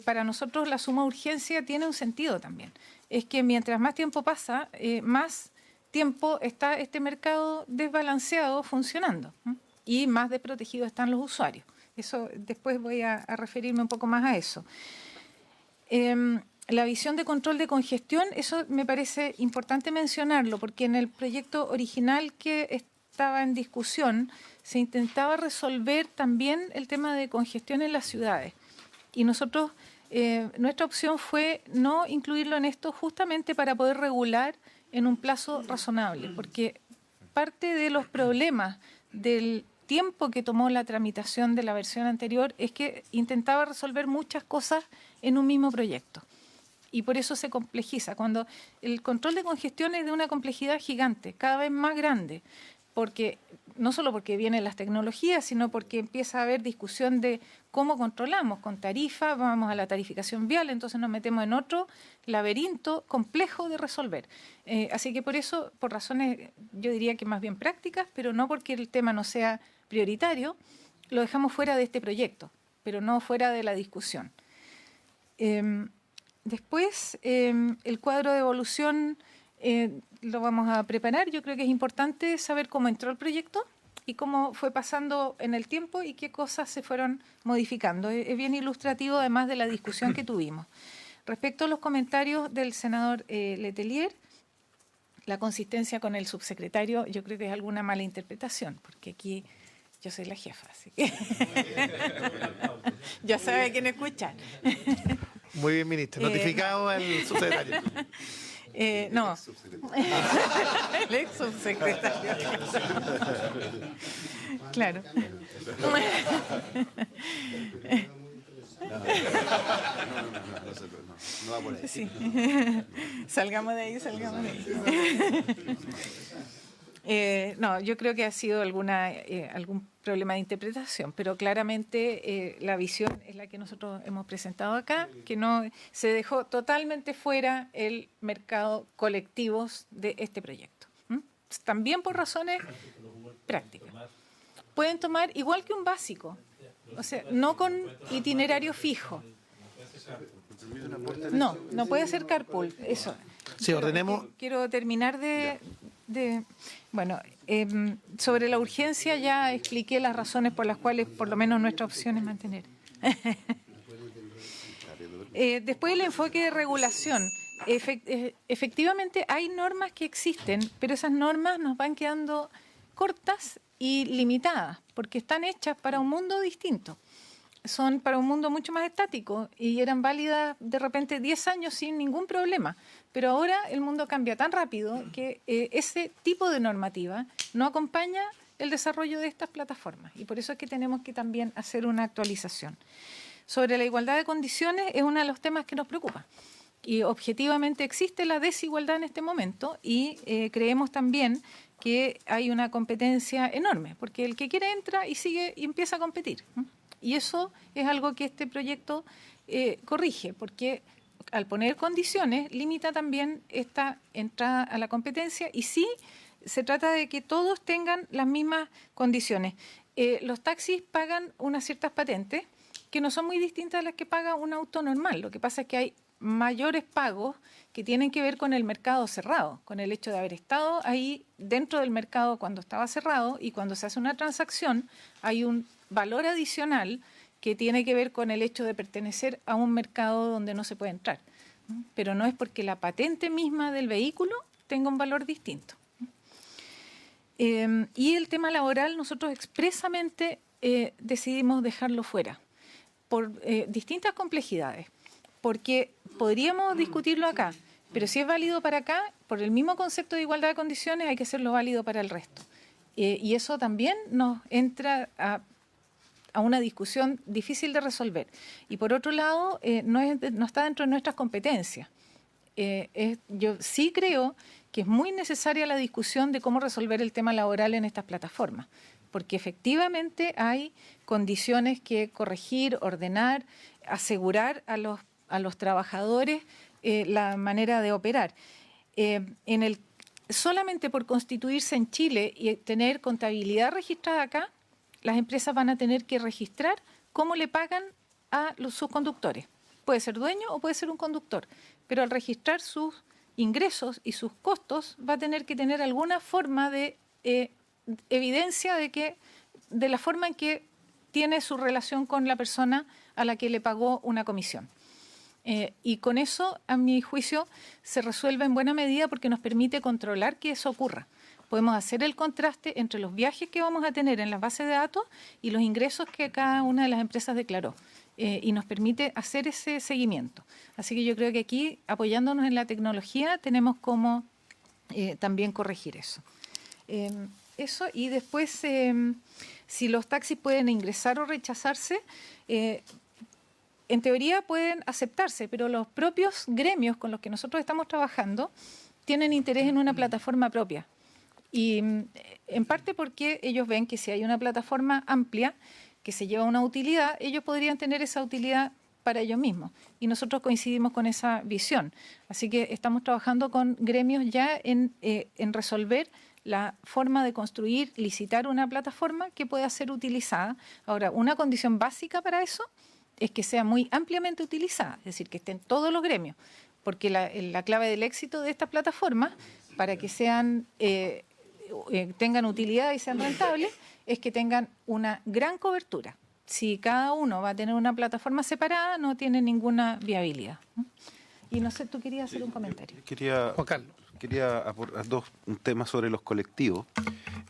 para nosotros la suma urgencia tiene un sentido también. Es que mientras más tiempo pasa, más tiempo está este mercado desbalanceado funcionando y más desprotegidos están los usuarios. Eso después voy a referirme un poco más a eso. La visión de control de congestión, eso me parece importante mencionarlo, porque en el proyecto original que estaba en discusión se intentaba resolver también el tema de congestión en las ciudades. Y nosotros, nuestra opción fue no incluirlo en esto justamente para poder regular en un plazo razonable, porque parte de los problemas del tiempo que tomó la tramitación de la versión anterior es que intentaba resolver muchas cosas en un mismo proyecto. Y por eso se complejiza. Cuando el control de congestión es de una complejidad gigante, cada vez más grande, porque no solo porque vienen las tecnologías, sino porque empieza a haber discusión de cómo controlamos. Con tarifa, vamos a la tarificación vial, entonces nos metemos en otro laberinto complejo de resolver. Así que por eso, por razones, yo diría que más bien prácticas, pero no porque el tema no sea prioritario, lo dejamos fuera de este proyecto, pero no fuera de la discusión. Después, el cuadro de evolución lo vamos a preparar. Yo creo que es importante saber cómo entró el proyecto y cómo fue pasando en el tiempo y qué cosas se fueron modificando. Es bien ilustrativo, además de la discusión que tuvimos. Respecto a los comentarios del senador Letelier, la consistencia con el subsecretario, yo creo que es alguna mala interpretación, porque aquí yo soy la jefa, así que ya sabe quién escucha. Muy bien, ministro. Notificado al subsecretario. No, el ex subsecretario. Claro. No va por ahí. Sí. Salgamos de ahí. No, yo creo que ha sido algún problema de interpretación, pero claramente la visión es la que nosotros hemos presentado acá, que no se dejó totalmente fuera el mercado colectivos de este proyecto. También por razones prácticas. Pueden tomar igual que un básico, o sea, no con itinerario fijo. No puede ser carpool, eso. Sí, ordenemos. Quiero terminar bueno, sobre la urgencia ya expliqué las razones por las cuales por lo menos nuestra opción es mantener. Después el enfoque de regulación. Efectivamente hay normas que existen, pero esas normas nos van quedando cortas y limitadas, porque están hechas para un mundo distinto. Son para un mundo mucho más estático y eran válidas de repente 10 años sin ningún problema. Pero ahora el mundo cambia tan rápido que ese tipo de normativa no acompaña el desarrollo de estas plataformas y por eso es que tenemos que también hacer una actualización. Sobre la igualdad de condiciones es uno de los temas que nos preocupa y objetivamente existe la desigualdad en este momento y creemos también que hay una competencia enorme porque el que quiere entra y sigue y empieza a competir. Y eso es algo que este proyecto corrige, porque al poner condiciones limita también esta entrada a la competencia y sí se trata de que todos tengan las mismas condiciones. Los taxis pagan unas ciertas patentes que no son muy distintas a las que paga un auto normal. Lo que pasa es que hay mayores pagos que tienen que ver con el mercado cerrado, con el hecho de haber estado ahí dentro del mercado cuando estaba cerrado, y cuando se hace una transacción hay un valor adicional que tiene que ver con el hecho de pertenecer a un mercado donde no se puede entrar. Pero no es porque la patente misma del vehículo tenga un valor distinto. Y el tema laboral nosotros expresamente decidimos dejarlo fuera por distintas complejidades, porque podríamos discutirlo acá, pero si es válido para acá, por el mismo concepto de igualdad de condiciones hay que hacerlo válido para el resto. Y eso también nos entra a una discusión difícil de resolver. Y por otro lado, no está dentro de nuestras competencias. Yo sí creo que es muy necesaria la discusión de cómo resolver el tema laboral en estas plataformas, porque efectivamente hay condiciones que corregir, ordenar, asegurar a los trabajadores la manera de operar. Solamente por constituirse en Chile y tener contabilidad registrada acá, las empresas van a tener que registrar cómo le pagan a sus conductores. Puede ser dueño o puede ser un conductor, pero al registrar sus ingresos y sus costos va a tener que tener alguna forma de evidencia de la forma en que tiene su relación con la persona a la que le pagó una comisión. Y con eso, a mi juicio, se resuelve en buena medida porque nos permite controlar que eso ocurra. Podemos hacer el contraste entre los viajes que vamos a tener en las bases de datos y los ingresos que cada una de las empresas declaró. Y nos permite hacer ese seguimiento. Así que yo creo que aquí, apoyándonos en la tecnología, tenemos cómo también corregir eso. Eso, y después, si los taxis pueden ingresar o rechazarse, en teoría pueden aceptarse, pero los propios gremios con los que nosotros estamos trabajando tienen interés en una plataforma propia. Y en parte porque ellos ven que si hay una plataforma amplia que se lleva una utilidad, ellos podrían tener esa utilidad para ellos mismos. Y nosotros coincidimos con esa visión. Así que estamos trabajando con gremios ya en resolver la forma de construir, licitar una plataforma que pueda ser utilizada. Ahora, una condición básica para eso es que sea muy ampliamente utilizada, es decir, que estén todos los gremios, porque la clave del éxito de estas plataformas, para que tengan utilidad y sean rentables, es que tengan una gran cobertura. Si cada uno va a tener una plataforma separada, no tiene ninguna viabilidad. Y no sé, tú querías hacer un comentario. Juan Carlos. Quería aportar un tema sobre los colectivos.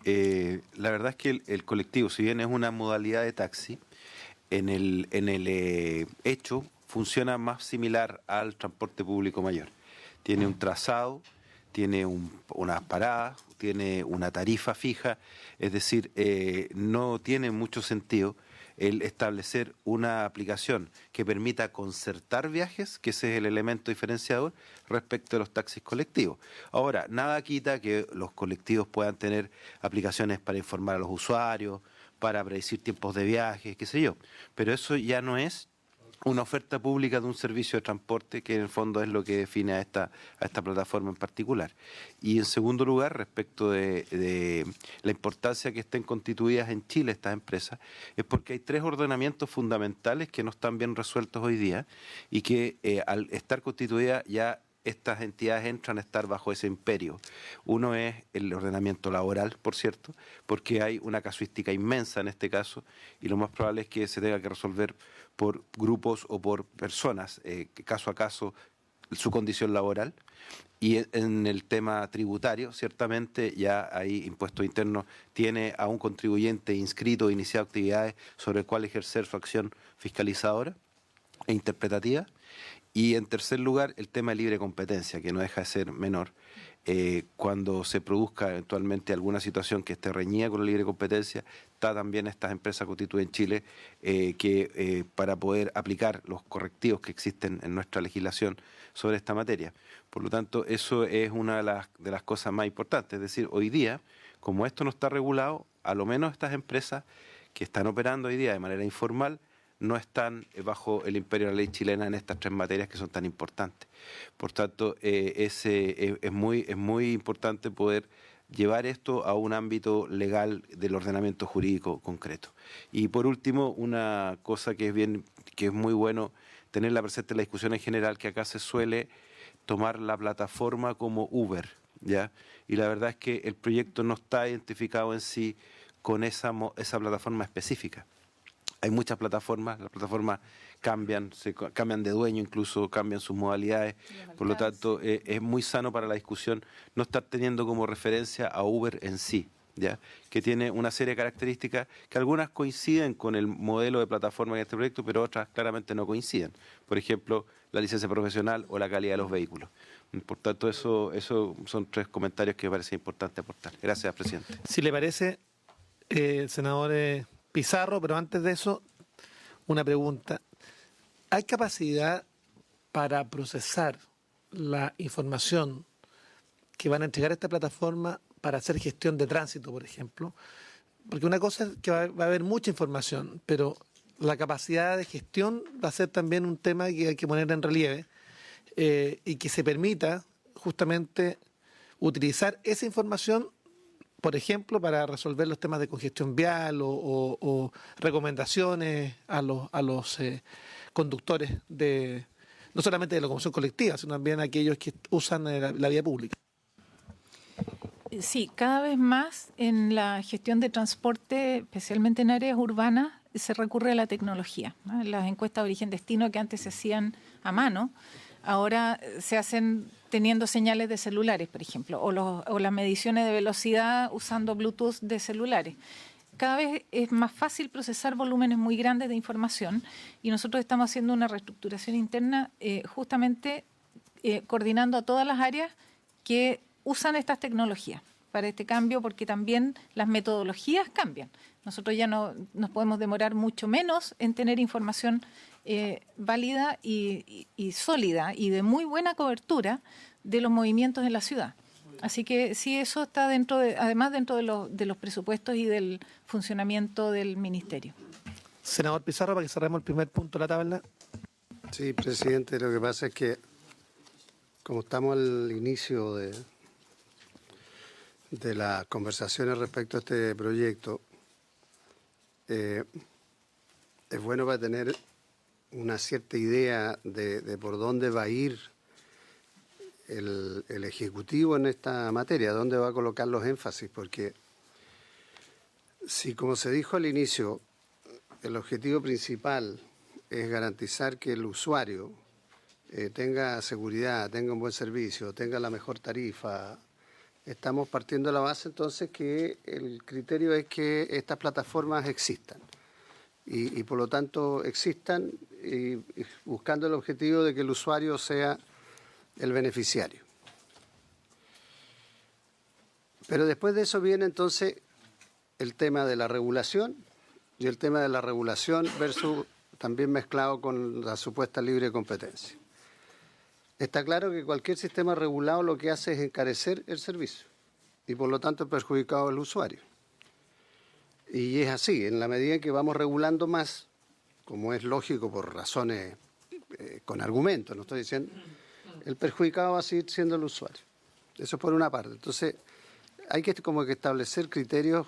La verdad es que el colectivo, si bien es una modalidad de taxi, en el hecho funciona más similar al transporte público mayor. Tiene un trazado, tiene unas paradas, tiene una tarifa fija, es decir, no tiene mucho sentido el establecer una aplicación que permita concertar viajes, que ese es el elemento diferenciador respecto a los taxis colectivos. Ahora, nada quita que los colectivos puedan tener aplicaciones para informar a los usuarios, para predecir tiempos de viaje, qué sé yo, pero eso ya no es una oferta pública de un servicio de transporte, que en el fondo es lo que define a esta plataforma en particular. Y en segundo lugar, respecto de la importancia que estén constituidas en Chile estas empresas, es porque hay tres ordenamientos fundamentales que no están bien resueltos hoy día y que al estar constituidas ya estas entidades entran a estar bajo ese imperio. Uno es el ordenamiento laboral, por cierto, porque hay una casuística inmensa en este caso y lo más probable es que se tenga que resolver por grupos o por personas, caso a caso, su condición laboral. Y en el tema tributario, ciertamente ya hay impuestos internos, tiene a un contribuyente inscrito, iniciado actividades sobre el cual ejercer su acción fiscalizadora e interpretativa. Y en tercer lugar, el tema de libre competencia, que no deja de ser menor. Cuando se produzca eventualmente alguna situación que esté reñida con la libre competencia, está también estas empresas constituidas en Chile que para poder aplicar los correctivos que existen en nuestra legislación sobre esta materia. Por lo tanto, eso es una de las cosas más importantes. Es decir, hoy día, como esto no está regulado, a lo menos estas empresas que están operando hoy día de manera informal no están bajo el imperio de la ley chilena en estas 3 materias que son tan importantes. Por tanto, es muy importante poder llevar esto a un ámbito legal del ordenamiento jurídico concreto. Y por último, una cosa que es muy bueno tenerla presente en la discusión en general, que acá se suele tomar la plataforma como Uber, ¿ya? Y la verdad es que el proyecto no está identificado en sí con esa plataforma específica. Hay muchas plataformas, las plataformas cambian de dueño, incluso cambian sus modalidades, por lo tanto es muy sano para la discusión no estar teniendo como referencia a Uber en sí, ¿ya? Que tiene una serie de características que algunas coinciden con el modelo de plataforma de este proyecto, pero otras claramente no coinciden. Por ejemplo, la licencia profesional o la calidad de los vehículos. Por tanto, eso son 3 comentarios que me parece importante aportar. Gracias, presidente. Si le parece, senador Pizarro, pero antes de eso, una pregunta. ¿Hay capacidad para procesar la información que van a entregar a esta plataforma para hacer gestión de tránsito, por ejemplo? Porque una cosa es que va a haber mucha información, pero la capacidad de gestión va a ser también un tema que hay que poner en relieve, y que se permita justamente utilizar esa información, por ejemplo, para resolver los temas de congestión vial o recomendaciones a los conductores no solamente de la locomoción colectiva, sino también a aquellos que usan la vía pública. Sí, cada vez más en la gestión de transporte, especialmente en áreas urbanas, se recurre a la tecnología, ¿no? Las encuestas de origen-destino que antes se hacían a mano, ahora se hacen teniendo señales de celulares, por ejemplo, o las mediciones de velocidad usando Bluetooth de celulares. Cada vez es más fácil procesar volúmenes muy grandes de información y nosotros estamos haciendo una reestructuración interna justamente coordinando a todas las áreas que usan estas tecnologías para este cambio, porque también las metodologías cambian. Nosotros ya no nos podemos demorar mucho menos en tener información válida y sólida y de muy buena cobertura de los movimientos en la ciudad. Así que sí, eso está además dentro de los presupuestos y del funcionamiento del ministerio. Senador Pizarro, para que cerremos el primer punto de la tabla. Sí, presidente, lo que pasa es que como estamos al inicio de las conversaciones respecto a este proyecto, es bueno para tener una cierta idea de por dónde va a ir el Ejecutivo en esta materia, dónde va a colocar los énfasis, porque si, como se dijo al inicio, el objetivo principal es garantizar que el usuario tenga seguridad, tenga un buen servicio, tenga la mejor tarifa, estamos partiendo de la base entonces que el criterio es que estas plataformas existan y por lo tanto existan y buscando el objetivo de que el usuario sea el beneficiario. Pero después de eso viene entonces el tema de la regulación y el tema de la regulación versus también mezclado con la supuesta libre competencia. Está claro que cualquier sistema regulado lo que hace es encarecer el servicio y por lo tanto perjudicado al usuario. Y es así, en la medida en que vamos regulando más, como es lógico por razones con argumentos, no estoy diciendo, el perjudicado va a seguir siendo el usuario. Eso es por una parte. Entonces, hay que como que establecer criterios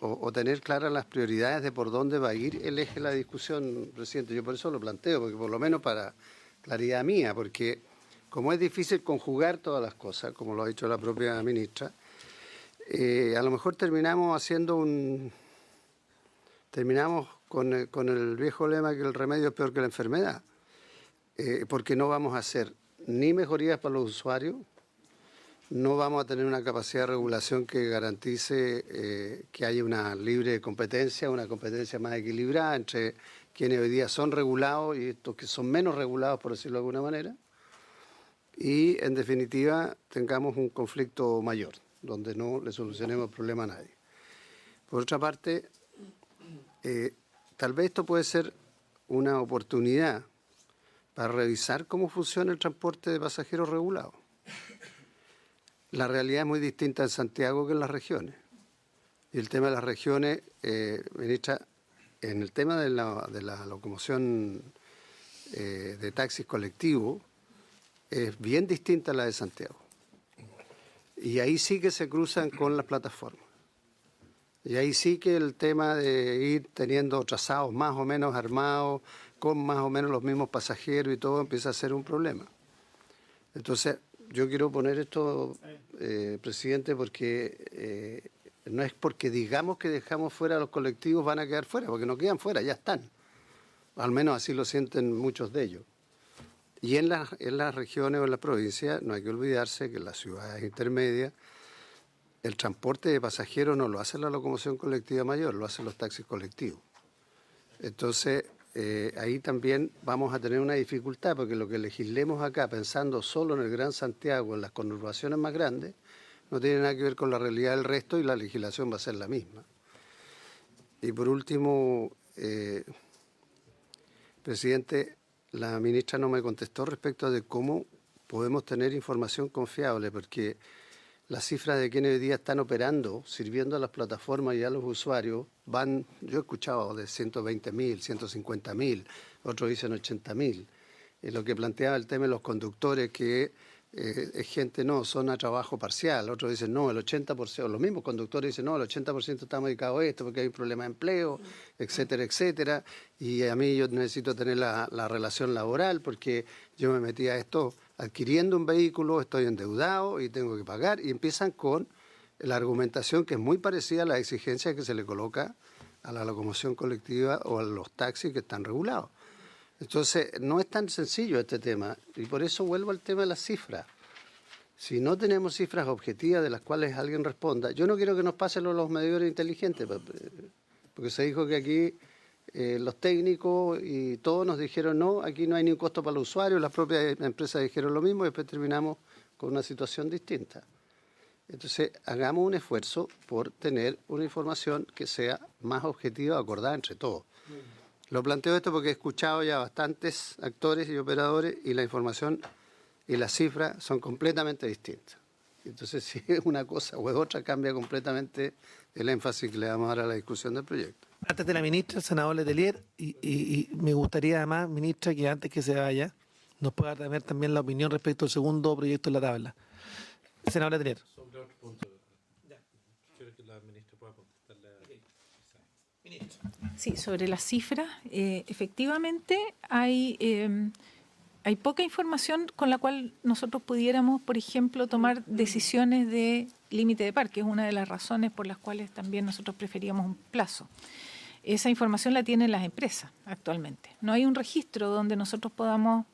o tener claras las prioridades de por dónde va a ir el eje de la discusión, presidente. Yo por eso lo planteo, porque por lo menos para claridad mía, porque como es difícil conjugar todas las cosas, como lo ha dicho la propia ministra, a lo mejor terminamos con el viejo lema que el remedio es peor que la enfermedad, porque no vamos a hacer ni mejorías para los usuarios, no vamos a tener una capacidad de regulación que garantice que haya una libre competencia, una competencia más equilibrada entre quienes hoy día son regulados y estos que son menos regulados, por decirlo de alguna manera, y en definitiva tengamos un conflicto mayor, donde no le solucionemos el problema a nadie. Por otra parte, tal vez esto puede ser una oportunidad para revisar cómo funciona el transporte de pasajeros regulado. La realidad es muy distinta en Santiago que en las regiones. Y el tema de las regiones, ministra, en el tema de la locomoción de taxis colectivos es bien distinta a la de Santiago. Y ahí sí que se cruzan con las plataformas. Y ahí sí que el tema de ir teniendo trazados más o menos armados, con más o menos los mismos pasajeros y todo, empieza a ser un problema. Entonces, yo quiero poner esto, presidente, porque no es porque digamos que dejamos fuera a los colectivos van a quedar fuera, porque no quedan fuera, ya están. Al menos así lo sienten muchos de ellos. Y en las regiones o en las provincias no hay que olvidarse que en las ciudades intermedias el transporte de pasajeros no lo hace la locomoción colectiva mayor, lo hacen los taxis colectivos. Entonces, ahí también vamos a tener una dificultad, porque lo que legislemos acá, pensando solo en el Gran Santiago, en las conurbaciones más grandes, no tiene nada que ver con la realidad del resto y la legislación va a ser la misma. Y por último, presidente, la ministra no me contestó respecto de cómo podemos tener información confiable, porque las cifras de quienes hoy día están operando, sirviendo a las plataformas y a los usuarios, van, yo he escuchado de 120.000, 150.000, otros dicen 80.000. Lo que planteaba el tema de los conductores, que es gente, no, son a trabajo parcial, otros dicen, no, el 80%, los mismos conductores dicen, no, el 80% estamos dedicados a esto porque hay un problema de empleo, etcétera, etcétera, y a mí yo necesito tener la relación laboral porque yo me metí a esto adquiriendo un vehículo, estoy endeudado y tengo que pagar, y empiezan con la argumentación que es muy parecida a la exigencia que se le coloca a la locomoción colectiva o a los taxis que están regulados. Entonces, no es tan sencillo este tema, y por eso vuelvo al tema de las cifras. Si no tenemos cifras objetivas de las cuales alguien responda, yo no quiero que nos pasen los medidores inteligentes, porque se dijo que aquí los técnicos y todos nos dijeron no, aquí no hay ni un costo para los usuarios, las propias empresas dijeron lo mismo y después terminamos con una situación distinta. Entonces, hagamos un esfuerzo por tener una información que sea más objetiva, acordada entre todos. Lo planteo esto porque he escuchado ya bastantes actores y operadores y la información y las cifras son completamente distintas. Entonces, si es una cosa o es otra, cambia completamente el énfasis que le vamos a dar a la discusión del proyecto. Antes de la ministra, el senador Letelier, y me gustaría además, ministra, que antes que se vaya, nos pueda dar también la opinión respecto al segundo proyecto en la tabla. Senador Letelier. Sobre otro punto. Quiero que la ministra pueda contestarle a Sí, sobre las cifras, efectivamente hay poca información con la cual nosotros pudiéramos, por ejemplo, tomar decisiones de límite de par, que es una de las razones por las cuales también nosotros preferíamos un plazo. Esa información la tienen las empresas actualmente. No hay un registro donde nosotros podamos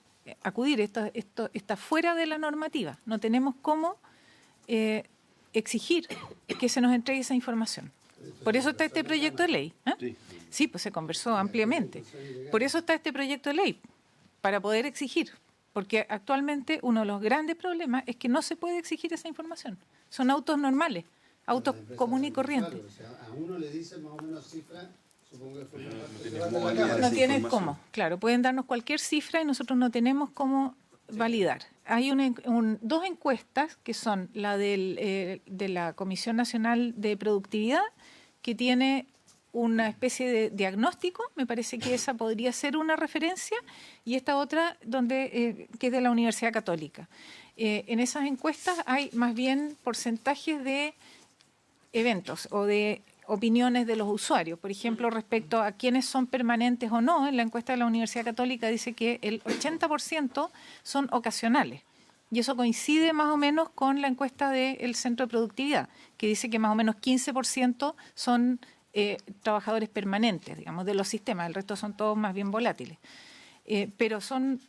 acudir. Esto está fuera de la normativa. No tenemos cómo exigir que se nos entregue esa información. Por eso está este proyecto de ley. Sí, pues se conversó ampliamente. Por eso está este proyecto de ley, para poder exigir. Porque actualmente uno de los grandes problemas es que no se puede exigir esa información. Son autos normales, autos comunes y corrientes. A uno le dicen más o menos cifras, supongo que no tienen cómo. Claro, pueden darnos cualquier cifra y nosotros no tenemos cómo validar. Hay dos encuestas que son la de la Comisión Nacional de Productividad, que tiene una especie de diagnóstico, me parece que esa podría ser una referencia, y esta otra que es de la Universidad Católica. En esas encuestas hay más bien porcentajes de eventos o de opiniones de los usuarios. Por ejemplo, respecto a quiénes son permanentes o no, en la encuesta de la Universidad Católica dice que el 80% son ocasionales. Y eso coincide más o menos con la encuesta del Centro de Productividad, que dice que más o menos 15% son trabajadores permanentes, digamos, de los sistemas. El resto son todos más bien volátiles. Pero son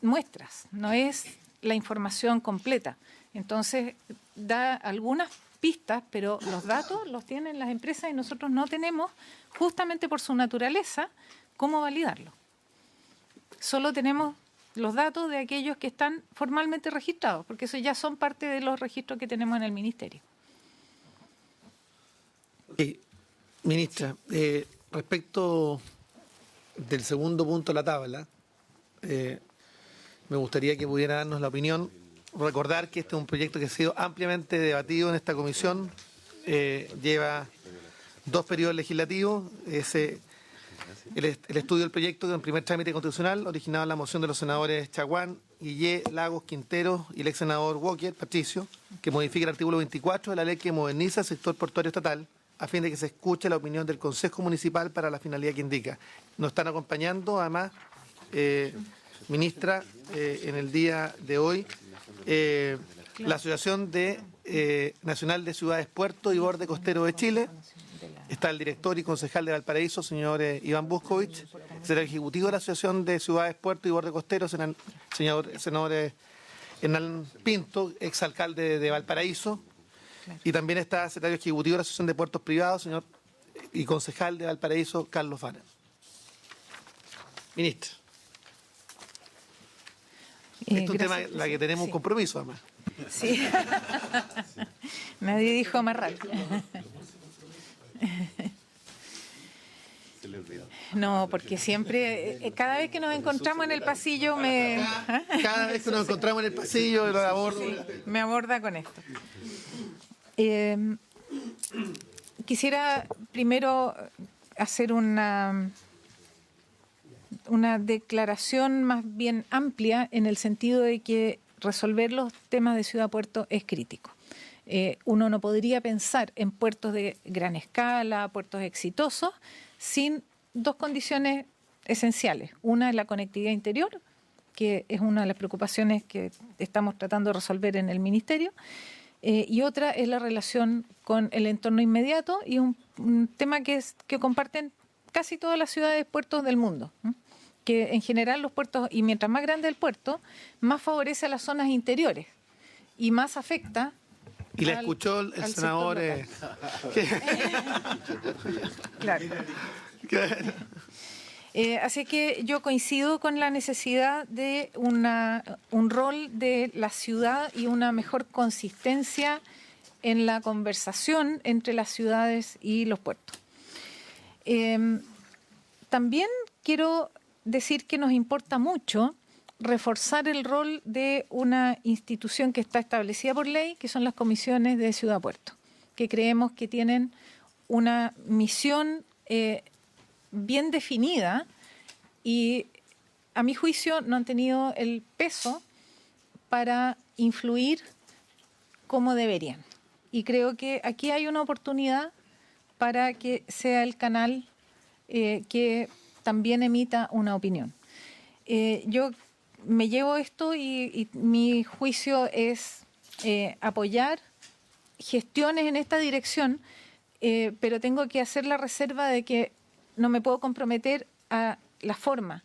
muestras, no es la información completa. Entonces, da algunas pistas, pero los datos los tienen las empresas y nosotros no tenemos, justamente por su naturaleza, cómo validarlo. Solo tenemos los datos de aquellos que están formalmente registrados, porque eso ya son parte de los registros que tenemos en el Ministerio. Ministra, respecto del segundo punto de la tabla, me gustaría que pudiera darnos la opinión. Recordar que este es un proyecto que ha sido ampliamente debatido en esta comisión, lleva 2 periodos legislativos, el estudio del proyecto en primer trámite constitucional, originado en la moción de los senadores Chaguán, Guillé, Lagos, Quintero y el ex senador Walker, Patricio, que modifica el artículo 24 de la ley que moderniza el sector portuario estatal, a fin de que se escuche la opinión del Consejo Municipal para la finalidad que indica. Nos están acompañando, además, ministra, en el día de hoy, la Asociación Nacional de Ciudades, Puertos y Borde Costero de Chile. Está el director y concejal de Valparaíso, señor Iván Buscovich, secretario ejecutivo de la Asociación de Ciudades, Puertos y Borde Costero, senador Hernán Pinto, exalcalde de Valparaíso. Y también está el secretario ejecutivo de la Asociación de Puertos Privados, señor y concejal de Valparaíso, Carlos Vara. Ministra. Este es un tema en la que tenemos un compromiso, además. Sí. Nadie dijo amarrar. No, porque siempre, cada vez que nos encontramos en el pasillo, Cada vez que nos encontramos en el pasillo, lo abordo. Sí, me aborda con esto. Quisiera primero hacer una declaración más bien amplia en el sentido de que resolver los temas de ciudad-puerto es crítico. Uno no podría pensar en puertos de gran escala, puertos exitosos, sin dos condiciones esenciales. Una es la conectividad interior, que es una de las preocupaciones que estamos tratando de resolver en el Ministerio, y otra es la relación con el entorno inmediato y un tema que comparten casi todas las ciudades puertos del mundo, ¿no? Que en general los puertos, y mientras más grande el puerto, más favorece a las zonas interiores y más afecta. Y la escuchó el senador. Claro. Así que yo coincido con la necesidad de un rol de la ciudad y una mejor consistencia en la conversación entre las ciudades y los puertos. También quiero decir que nos importa mucho reforzar el rol de una institución que está establecida por ley, que son las comisiones de ciudad-puerto, que creemos que tienen una misión bien definida y, a mi juicio, no han tenido el peso para influir como deberían. Y creo que aquí hay una oportunidad para que sea el canal que también emita una opinión. Yo me llevo esto y mi juicio es apoyar gestiones en esta dirección, pero tengo que hacer la reserva de que no me puedo comprometer a la forma,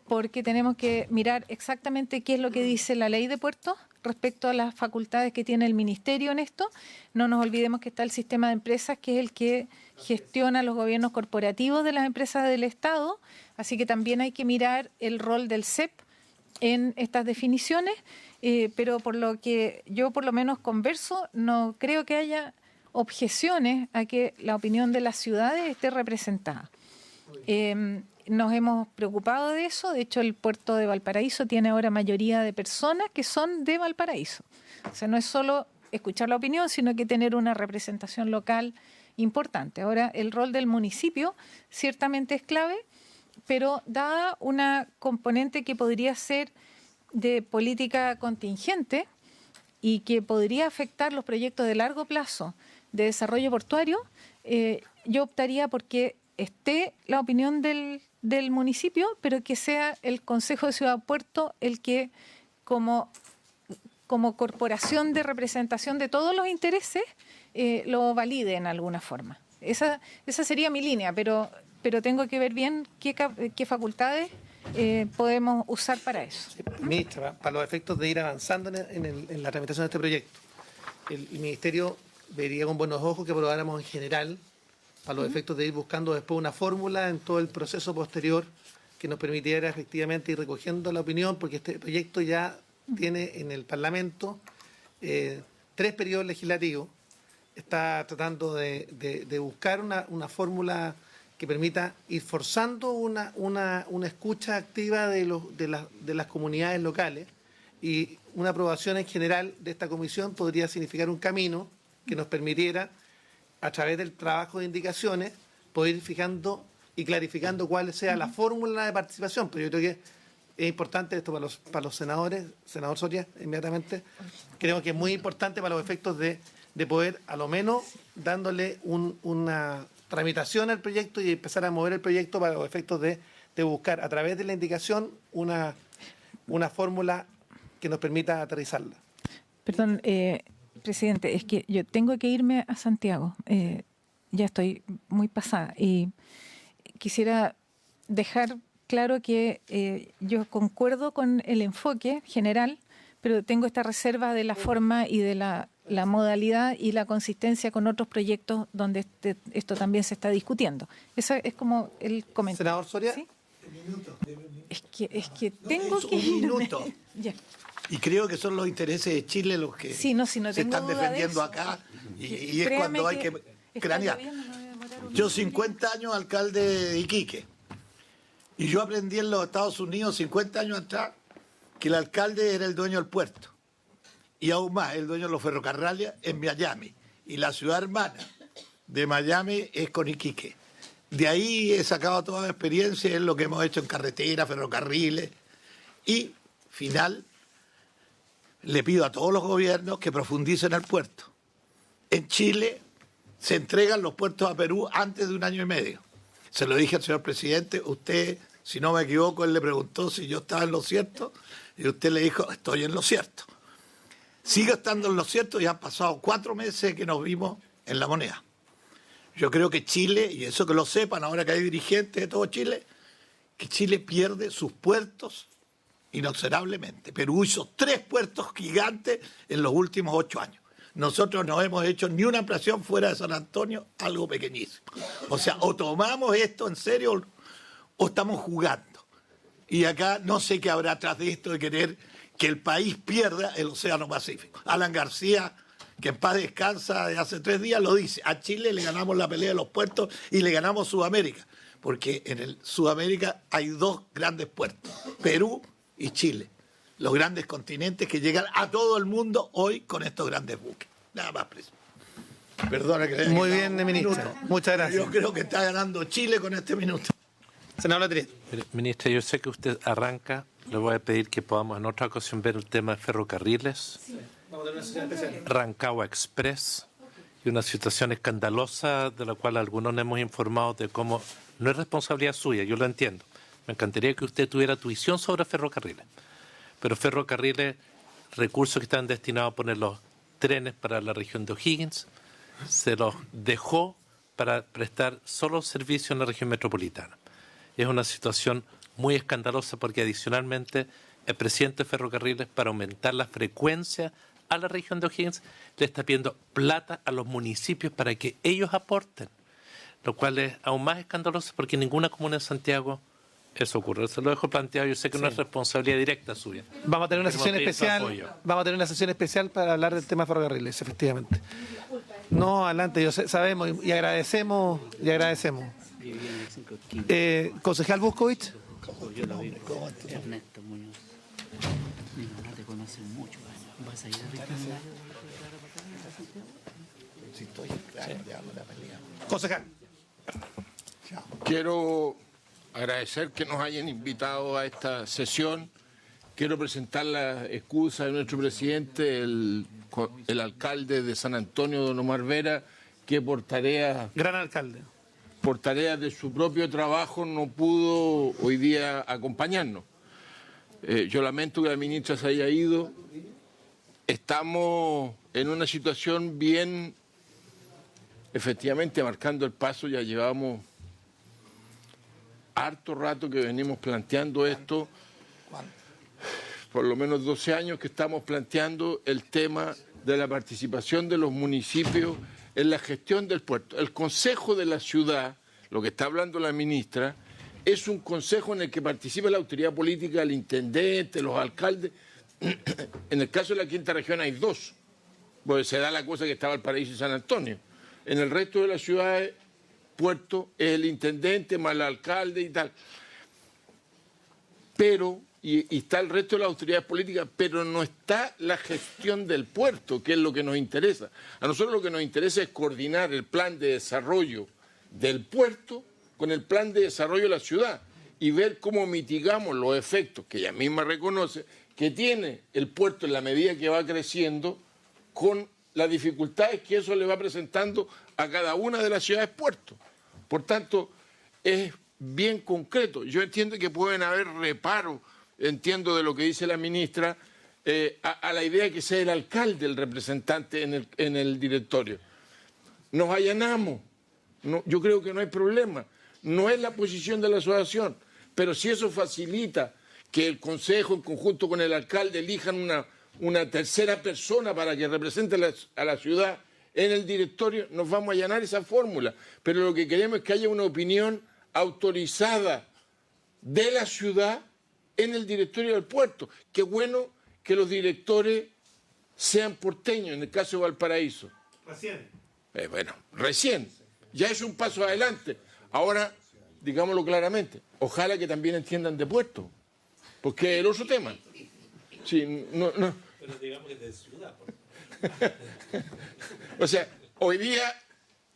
porque tenemos que mirar exactamente qué es lo que dice la ley de puertos respecto a las facultades que tiene el Ministerio en esto. No nos olvidemos que está el sistema de empresas, que es el que gestiona los gobiernos corporativos de las empresas del Estado, así que también hay que mirar el rol del CEP en estas definiciones, pero por lo que yo por lo menos converso, no creo que haya objeciones a que la opinión de las ciudades esté representada. Nos hemos preocupado de eso. De hecho, el puerto de Valparaíso tiene ahora mayoría de personas que son de Valparaíso. O sea, no es solo escuchar la opinión, sino que tener una representación local importante. Ahora, el rol del municipio ciertamente es clave, pero dada una componente que podría ser de política contingente y que podría afectar los proyectos de largo plazo de desarrollo portuario, yo optaría porque esté la opinión del municipio, pero que sea el Consejo de Ciudad Puerto el que, como corporación de representación de todos los intereses, lo valide en alguna forma. Esa sería mi línea, pero tengo que ver bien qué facultades podemos usar para eso. Ministra, para los efectos de ir avanzando en la tramitación de este proyecto, el Ministerio vería con buenos ojos que aprobáramos en general, para los efectos de ir buscando después una fórmula en todo el proceso posterior que nos permitiera efectivamente ir recogiendo la opinión, porque este proyecto ya tiene en el Parlamento 3 periodos legislativos. Está tratando de buscar una fórmula que permita ir forzando una escucha activa de las comunidades locales, y una aprobación en general de esta comisión podría significar un camino que nos permitiera, a través del trabajo de indicaciones, poder ir fijando y clarificando cuál sea la fórmula de participación. Pero yo creo que es importante esto para los senadores, senador Soria, inmediatamente. Creo que es muy importante para los efectos de poder, a lo menos, dándole una tramitación al proyecto y empezar a mover el proyecto para los efectos de buscar, a través de la indicación, una fórmula que nos permita aterrizarla. Perdón, presidente, es que yo tengo que irme a Santiago. Ya estoy muy pasada y quisiera dejar claro que yo concuerdo con el enfoque general, pero tengo esta reserva de la forma y de la modalidad y la consistencia con otros proyectos donde esto también se está discutiendo. Eso es como el comentario. Senador Soria. ¿Sí? Es que tengo que irme. Un minuto. Ya. Y creo que son los intereses de Chile los que Sí, no, si no se tengo están duda de defendiendo eso. acá y es Créame cuando hay que está cranear. lloviendo, no voy a demorar un Yo minuto. 50 años alcalde de Iquique y yo aprendí en los Estados Unidos 50 años atrás que el alcalde era el dueño del puerto y aún más el dueño de los ferrocarriles en Miami y la ciudad hermana de Miami es con Iquique. De ahí he sacado toda la experiencia en lo que hemos hecho en carreteras, ferrocarriles y final le pido a todos los gobiernos que profundicen el puerto. En Chile se entregan los puertos a Perú antes de 1 año y medio. Se lo dije al señor presidente, usted, si no me equivoco, él le preguntó si yo estaba en lo cierto y usted le dijo, estoy en lo cierto. Sigo estando en lo cierto y han pasado 4 meses que nos vimos en La Moneda. Yo creo que Chile, y eso que lo sepan ahora que hay dirigentes de todo Chile, que Chile pierde sus puertos inexorablemente. Perú hizo 3 puertos gigantes en los últimos 8 años. Nosotros no hemos hecho ni una ampliación fuera de San Antonio, algo pequeñísimo. O sea, o tomamos esto en serio o estamos jugando. Y acá no sé qué habrá atrás de esto de querer que el país pierda el Océano Pacífico. Alan García, que en paz descansa de hace 3 días, lo dice. A Chile le ganamos la pelea de los puertos y le ganamos Sudamérica. Porque en el Sudamérica hay 2 grandes puertos, Perú y Chile. Los grandes continentes que llegan a todo el mundo hoy con estos grandes buques. Nada más, presidente. Perdona que le haya Muy quitado bien, un ministra. minuto. Muchas gracias. Yo creo que está ganando Chile con este minuto. Senador Letelier. Ministra, yo sé que usted arranca. Le voy a pedir que podamos en otra ocasión ver el tema de ferrocarriles, Vamos a tener una sesión especial. Rancagua Express, y una situación escandalosa de la cual algunos nos hemos informado de cómo no es responsabilidad suya, yo lo entiendo. Me encantaría que usted tuviera tu visión sobre ferrocarriles. Pero ferrocarriles, recursos que están destinados a poner los trenes para la región de O'Higgins, se los dejó para prestar solo servicio en la región metropolitana. Es una situación muy escandalosa porque adicionalmente el presidente de Ferrocarriles, para aumentar la frecuencia a la región de O'Higgins, le está pidiendo plata a los municipios para que ellos aporten, lo cual es aún más escandaloso porque en ninguna comuna de Santiago eso ocurre. Se lo dejo planteado, yo sé que no es responsabilidad directa suya. Vamos a tener una Pero sesión pedir su especial. apoyo. Vamos a tener una sesión especial para hablar del tema de ferrocarriles, efectivamente. No, adelante, sabemos y agradecemos. Concejal Buscovich. Ernesto Muñoz. Mi mamá te conoce muchos años. ¿Vas a ir a reclamar? Concejal. Quiero agradecer que nos hayan invitado a esta sesión. Quiero presentar la excusa de nuestro presidente, el alcalde de San Antonio, don Omar Vera, que por tareas de su propio trabajo no pudo hoy día acompañarnos. Yo lamento que la ministra se haya ido. Estamos en una situación bien, efectivamente, marcando el paso. Ya llevamos harto rato que venimos planteando esto, por lo menos 12 años que estamos planteando el tema de la participación de los municipios en la gestión del puerto. El Consejo de la Ciudad, lo que está hablando la ministra, es un consejo en el que participa la autoridad política, el intendente, los alcaldes. En el caso de la quinta región hay 2, porque se da la cosa que está Valparaíso y San Antonio. En el resto de las ciudades, puerto es el intendente más el alcalde y tal. Pero, y está el resto de las autoridades políticas, pero no está la gestión del puerto, que es lo que nos interesa. A nosotros lo que nos interesa es coordinar el plan de desarrollo del puerto con el plan de desarrollo de la ciudad y ver cómo mitigamos los efectos que ella misma reconoce que tiene el puerto en la medida que va creciendo con las dificultades que eso le va presentando a cada una de las ciudades puertos. Por tanto, es bien concreto. Yo entiendo que pueden haber reparos, entiendo de lo que dice la ministra, a la idea de que sea el alcalde el representante en el directorio. Nos allanamos. No, yo creo que no hay problema. No es la posición de la asociación, pero si eso facilita que el Consejo, en conjunto con el alcalde, elijan una tercera persona para que represente a la ciudad en el directorio, nos vamos a allanar esa fórmula. Pero lo que queremos es que haya una opinión autorizada de la ciudad en el directorio del puerto. Qué bueno que los directores sean porteños, en el caso de Valparaíso. Recién. Bueno, recién. Ya es un paso adelante. Ahora, digámoslo claramente, ojalá que también entiendan de puerto, porque es el otro tema. Sí, no. Pero digamos que de ciudad. O sea, hoy día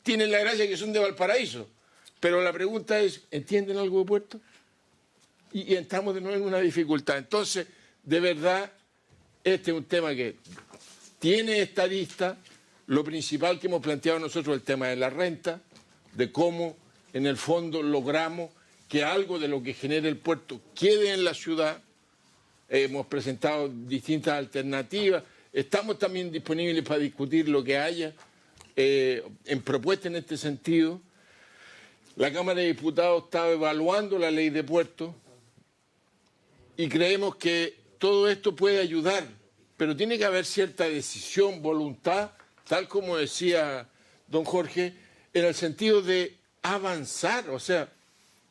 tienen la gracia que son de Valparaíso, pero la pregunta es, ¿entienden algo de puerto? Y estamos de nuevo en una dificultad. Entonces, de verdad, este es un tema que tiene esta lista. Lo principal que hemos planteado nosotros es el tema de la renta, de cómo en el fondo logramos que algo de lo que genere el puerto quede en la ciudad. Hemos presentado distintas alternativas. Estamos también disponibles para discutir lo que haya en propuesta en este sentido. La Cámara de Diputados está evaluando la ley de puertos y creemos que todo esto puede ayudar, pero tiene que haber cierta decisión, voluntad, tal como decía don Jorge, en el sentido de avanzar, o sea,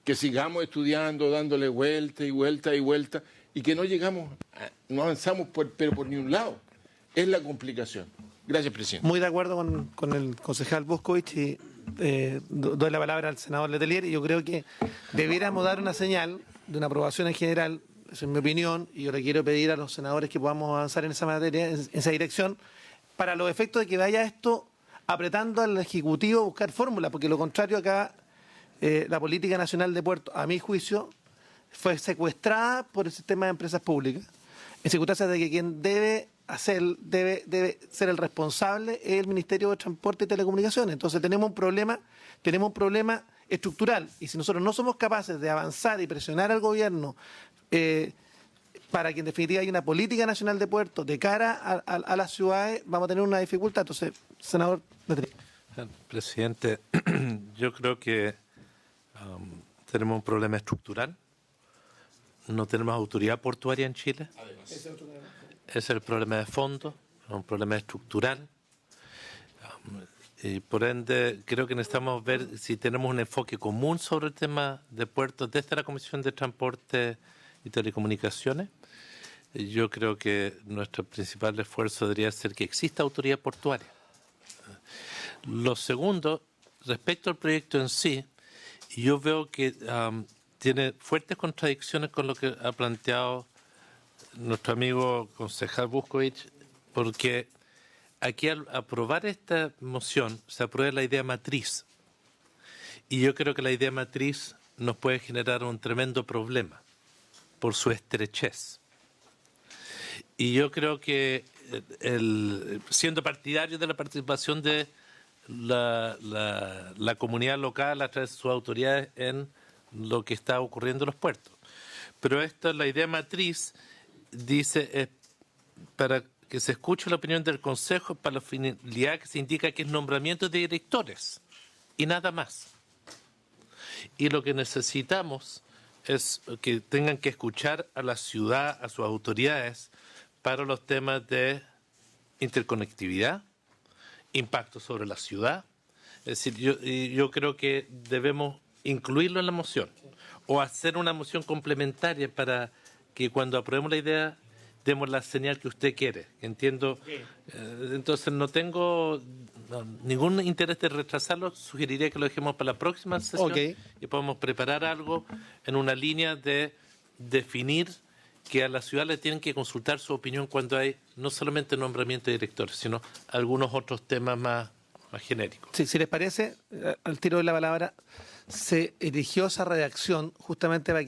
que sigamos estudiando, dándole vuelta y vuelta y vuelta, y que no avanzamos pero por ni un lado. Es la complicación. Gracias, presidente. Muy de acuerdo con el concejal Buscovich y doy la palabra al senador Letelier. Y yo creo que debiéramos dar una señal de una aprobación en general, esa es mi opinión, y yo le quiero pedir a los senadores que podamos avanzar en esa materia, en esa dirección, para los efectos de que vaya esto apretando al Ejecutivo a buscar fórmulas, porque lo contrario acá, la política nacional de puertos, a mi juicio, fue secuestrada por el sistema de empresas públicas, en circunstancias de que quien debe ser el responsable es el Ministerio de Transporte y Telecomunicaciones. Entonces tenemos un problema estructural, y si nosotros no somos capaces de avanzar y presionar al gobierno para que en definitiva haya una política nacional de puertos de cara a las ciudades, vamos a tener una dificultad. Entonces, senador Letelier. Presidente, yo creo que tenemos un problema estructural. No tenemos autoridad portuaria en Chile. Ese es el problema de fondo, un problema estructural. Y por ende, creo que necesitamos ver si tenemos un enfoque común sobre el tema de puertos desde la Comisión de Transporte y Telecomunicaciones. Yo creo que nuestro principal esfuerzo debería ser que exista autoridad portuaria. Lo segundo, respecto al proyecto en sí, yo veo que tiene fuertes contradicciones con lo que ha planteado nuestro amigo concejal Buscovich, porque aquí al aprobar esta moción se aprueba la idea matriz, y yo creo que la idea matriz nos puede generar un tremendo problema por su estrechez. Y yo creo que siendo partidario de la participación de la comunidad local a través de sus autoridades en lo que está ocurriendo en los puertos. Pero esta, la idea matriz, dice, para que se escuche la opinión del Consejo para la finalidad que se indica que es nombramiento de directores y nada más. Y lo que necesitamos es que tengan que escuchar a la ciudad, a sus autoridades, para los temas de interconectividad, impacto sobre la ciudad. Es decir, yo creo que debemos incluirlo en la moción o hacer una moción complementaria para que cuando aprobemos la idea demos la señal que usted quiere. Entiendo. Entonces no tengo ningún interés de retrasarlo. Sugeriría que lo dejemos para la próxima sesión y podamos preparar algo en una línea de definir que a la ciudad le tienen que consultar su opinión cuando hay no solamente nombramiento de directores, sino algunos otros temas más genéricos. Sí, si les parece, al tiro de la palabra, se eligió esa redacción justamente para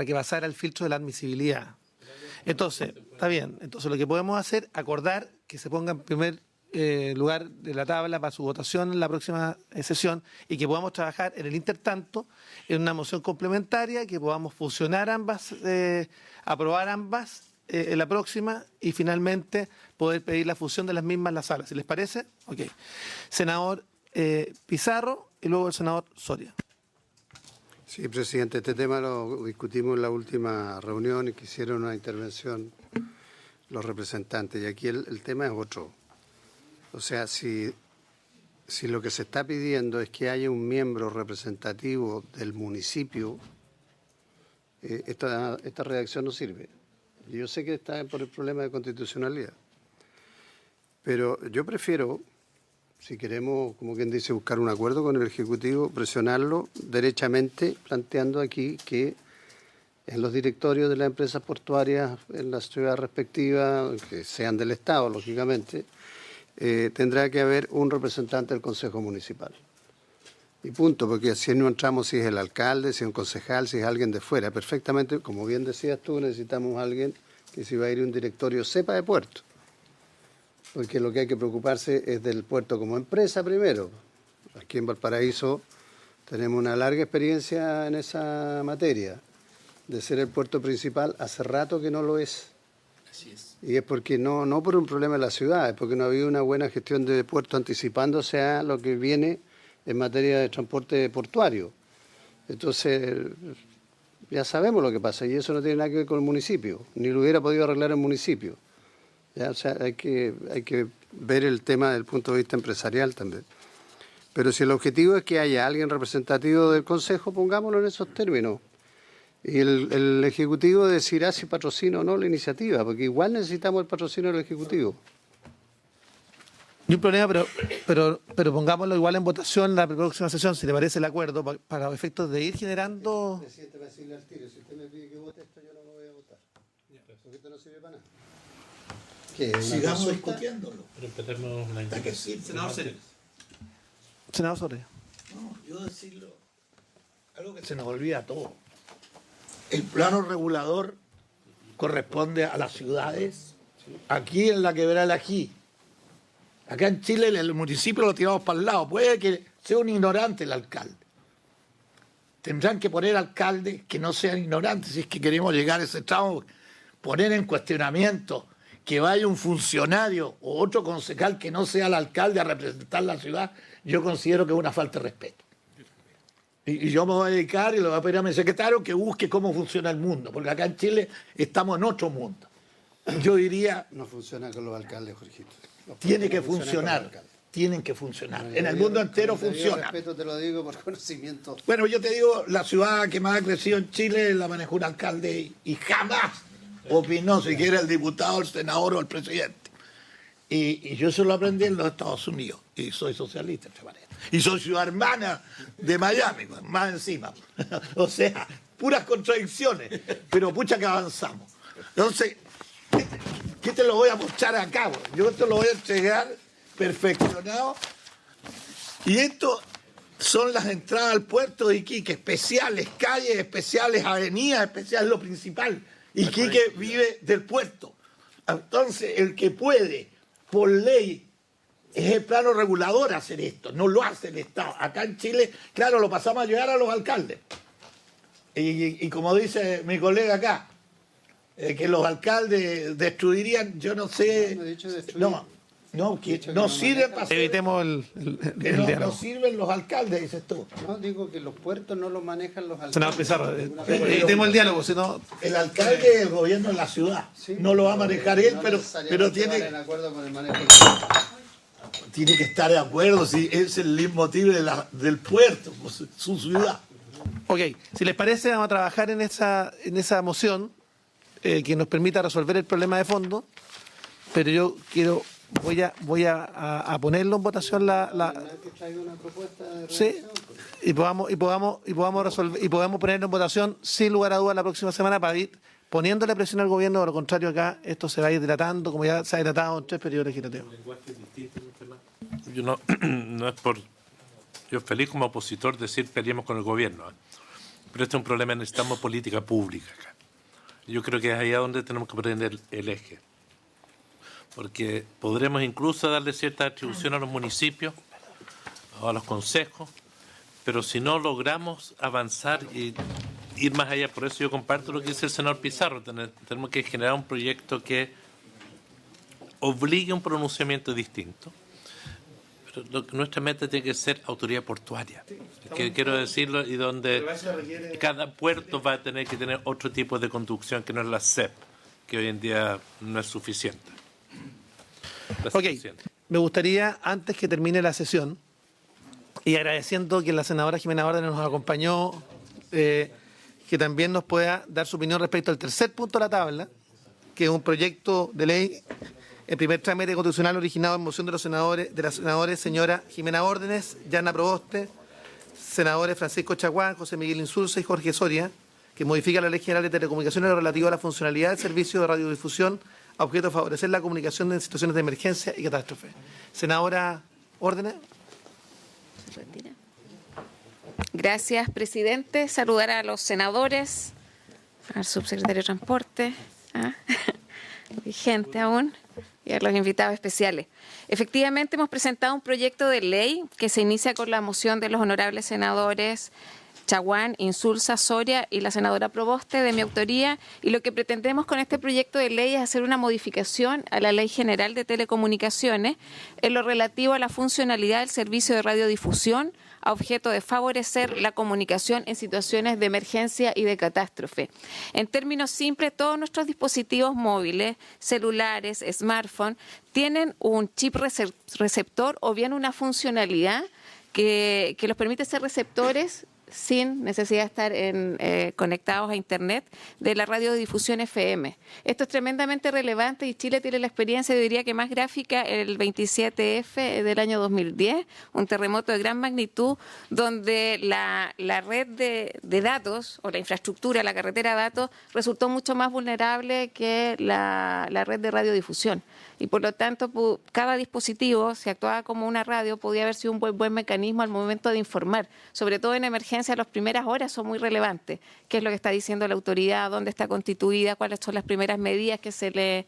que pasara el filtro de la admisibilidad. Entonces, está bien. Entonces, lo que podemos hacer, acordar que se ponga en primer lugar de la tabla para su votación en la próxima sesión y que podamos trabajar en el intertanto en una moción complementaria, que podamos fusionar ambas, aprobar ambas en la próxima y finalmente poder pedir la fusión de las mismas en la sala. ¿Si les parece? Ok. Senador Pizarro y luego el senador Soria. Sí, presidente, este tema lo discutimos en la última reunión y que hicieron una intervención los representantes. Y aquí el tema es otro. O sea, si lo que se está pidiendo es que haya un miembro representativo del municipio, esta redacción no sirve. Yo sé que está por el problema de constitucionalidad, pero yo prefiero, si queremos, como quien dice, buscar un acuerdo con el Ejecutivo, presionarlo derechamente, planteando aquí que en los directorios de las empresas portuarias en las ciudades respectivas, que sean del Estado, lógicamente, tendrá que haber un representante del Consejo Municipal. Y punto, porque si no entramos si es el alcalde, si es un concejal, si es alguien de fuera. Perfectamente, como bien decías tú, necesitamos a alguien que si va a ir a un directorio sepa de puerto. Porque lo que hay que preocuparse es del puerto como empresa primero. Aquí en Valparaíso tenemos una larga experiencia en esa materia, de ser el puerto principal, hace rato que no lo es. Así es. Y es porque no por un problema de la ciudad, es porque no ha habido una buena gestión de puerto anticipándose a lo que viene en materia de transporte portuario. Entonces, ya sabemos lo que pasa y eso no tiene nada que ver con el municipio, ni lo hubiera podido arreglar el municipio. ¿Ya? O sea, hay que ver el tema desde el punto de vista empresarial también. Pero si el objetivo es que haya alguien representativo del Consejo, pongámoslo en esos términos. Y el Ejecutivo decidirá si patrocina o no la iniciativa, porque igual necesitamos el patrocinio del Ejecutivo. Ni un problema, pero pongámoslo igual en votación en la próxima sesión, si le parece el acuerdo, para los efectos de ir generando... Presidente, para decirle al tiro, si usted me pide que vote esto, yo no lo voy a votar. Porque esto no sirve para nada. ¿Qué? Sigamos discutiéndolo. Pero empezamos una Hasta que sí, Senador Soria. No, yo decirlo, algo que se nos olvida a todos. El plano regulador corresponde a las ciudades. Aquí en la Quebrada del Ají. Acá en Chile el municipio lo tiramos para el lado. Puede que sea un ignorante el alcalde. Tendrán que poner alcaldes que no sean ignorantes si es que queremos llegar a ese tramo. Poner en cuestionamiento que vaya un funcionario o otro concejal que no sea el alcalde a representar la ciudad, yo considero que es una falta de respeto. Y yo me voy a dedicar y le voy a pedir a mi secretario que busque cómo funciona el mundo, porque acá en Chile estamos en otro mundo. Yo diría... No funciona con los alcaldes, Jorgito. Tiene que funcionar. Tienen que funcionar. En el mundo entero funciona. Respeto, te lo digo por conocimiento. Bueno, yo te digo, la ciudad que más ha crecido en Chile la manejó un alcalde y jamás opinó siquiera el diputado, el senador o el presidente. Y yo eso lo aprendí en los Estados Unidos. Y soy socialista, entre manera. Y soy ciudad hermana de Miami, más encima. O sea, puras contradicciones. Pero pucha que avanzamos. Entonces, ¿qué te lo voy a mostrar acá? Yo te lo voy a entregar perfeccionado. Y esto son las entradas al puerto de Iquique, especiales, calles especiales, avenidas especiales, lo principal. Iquique vive del puerto. Entonces, el que puede, por ley, es el plano regulador hacer esto, no lo hace el Estado. Acá en Chile, claro, lo pasamos a llevar a los alcaldes. Y como dice mi colega acá, que los alcaldes destruirían, yo no sé... No sirven para hacer... Evitemos el diálogo. No sirven los alcaldes, dices tú. No, digo que los puertos no los manejan los alcaldes. Senador Pizarro, evitemos el diálogo, si no... El alcalde es el gobierno de la ciudad. Sí, no lo va a manejar él, pero tiene... En acuerdo con el manejo. Tiene que estar de acuerdo si es el leitmotiv del puerto, pues, su ciudad. Ok, si les parece, vamos a trabajar en esa moción que nos permita resolver el problema de fondo, pero yo voy a ponerlo en votación sí, y podamos resolver y podemos ponerlo en votación sin lugar a dudas la próxima semana para ir poniéndole presión al gobierno. De lo contrario, acá esto se va a ir dilatando, como ya se ha dilatado en 3 periodos legislativos. Yo no es por yo feliz como opositor decir peleemos con el gobierno, ¿eh? Pero este es un problema, necesitamos política pública acá. Yo creo que es allá donde tenemos que poner el eje. Porque podremos incluso darle cierta atribución a los municipios o a los consejos, pero si no logramos avanzar y ir más allá, por eso yo comparto lo que dice el senador Pizarro, tenemos que generar un proyecto que obligue a un pronunciamiento distinto. Pero nuestra meta tiene que ser autoridad portuaria, quiero decirlo, y donde cada puerto va a tener que tener otro tipo de conducción que no es la CEP, que hoy en día no es suficiente. Ok, me gustaría, antes que termine la sesión, y agradeciendo que la senadora Jimena Órdenes nos acompañó, que también nos pueda dar su opinión respecto al tercer punto de la tabla, que es un proyecto de ley en primer trámite constitucional originado en moción de las senadores señora Jimena Órdenes, Yana Proboste, senadores Francisco Chaguán, José Miguel Insulza y Jorge Soria, que modifica la Ley General de Telecomunicaciones relativa a la funcionalidad del servicio de radiodifusión a objeto de favorecer la comunicación en situaciones de emergencia y catástrofe. Senadora Órdenes. Gracias, presidente. Saludar a los senadores, al subsecretario de Transporte, vigente aún, y a los invitados especiales. Efectivamente, hemos presentado un proyecto de ley que se inicia con la moción de los honorables senadores Chaguán, Insulza, Soria y la senadora Proboste, de mi autoría, y lo que pretendemos con este proyecto de ley es hacer una modificación a la Ley General de Telecomunicaciones en lo relativo a la funcionalidad del servicio de radiodifusión a objeto de favorecer la comunicación en situaciones de emergencia y de catástrofe. En términos simples, todos nuestros dispositivos móviles, celulares, smartphones, tienen un chip receptor o bien una funcionalidad que los permite ser receptores sin necesidad de estar conectados a Internet, de la radiodifusión FM. Esto es tremendamente relevante y Chile tiene la experiencia, yo diría que más gráfica, el 27F del año 2010, un terremoto de gran magnitud, donde la red de datos, o la infraestructura, la carretera de datos, resultó mucho más vulnerable que la red de radiodifusión. Y por lo tanto, cada dispositivo, si actuaba como una radio, podía haber sido un buen mecanismo al momento de informar. Sobre todo en emergencia, las primeras horas son muy relevantes. ¿Qué es lo que está diciendo la autoridad? ¿Dónde está constituida? ¿Cuáles son las primeras medidas que se le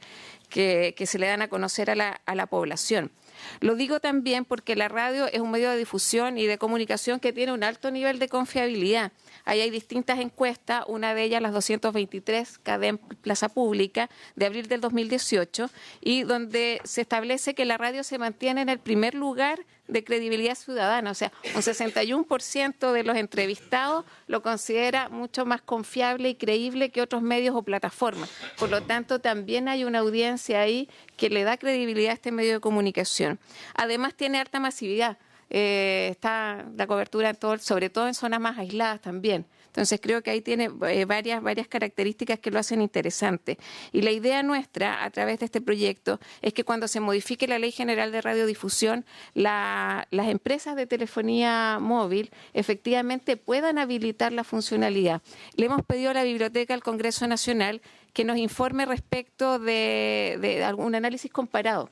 dan a conocer a la población? Lo digo también porque la radio es un medio de difusión y de comunicación que tiene un alto nivel de confiabilidad. Ahí hay distintas encuestas, una de ellas las 223 CADEM Plaza Pública de abril del 2018, y donde se establece que la radio se mantiene en el primer lugar de credibilidad ciudadana. O sea, un 61% de los entrevistados lo considera mucho más confiable y creíble que otros medios o plataformas. Por lo tanto, también hay una audiencia ahí que le da credibilidad a este medio de comunicación. Además, tiene alta masividad. Está la cobertura sobre todo en zonas más aisladas también. Entonces creo que ahí tiene varias características que lo hacen interesante. Y la idea nuestra, a través de este proyecto, es que cuando se modifique la Ley General de Radiodifusión, las empresas de telefonía móvil efectivamente puedan habilitar la funcionalidad. Le hemos pedido a la Biblioteca del Congreso Nacional que nos informe respecto de algún análisis comparado.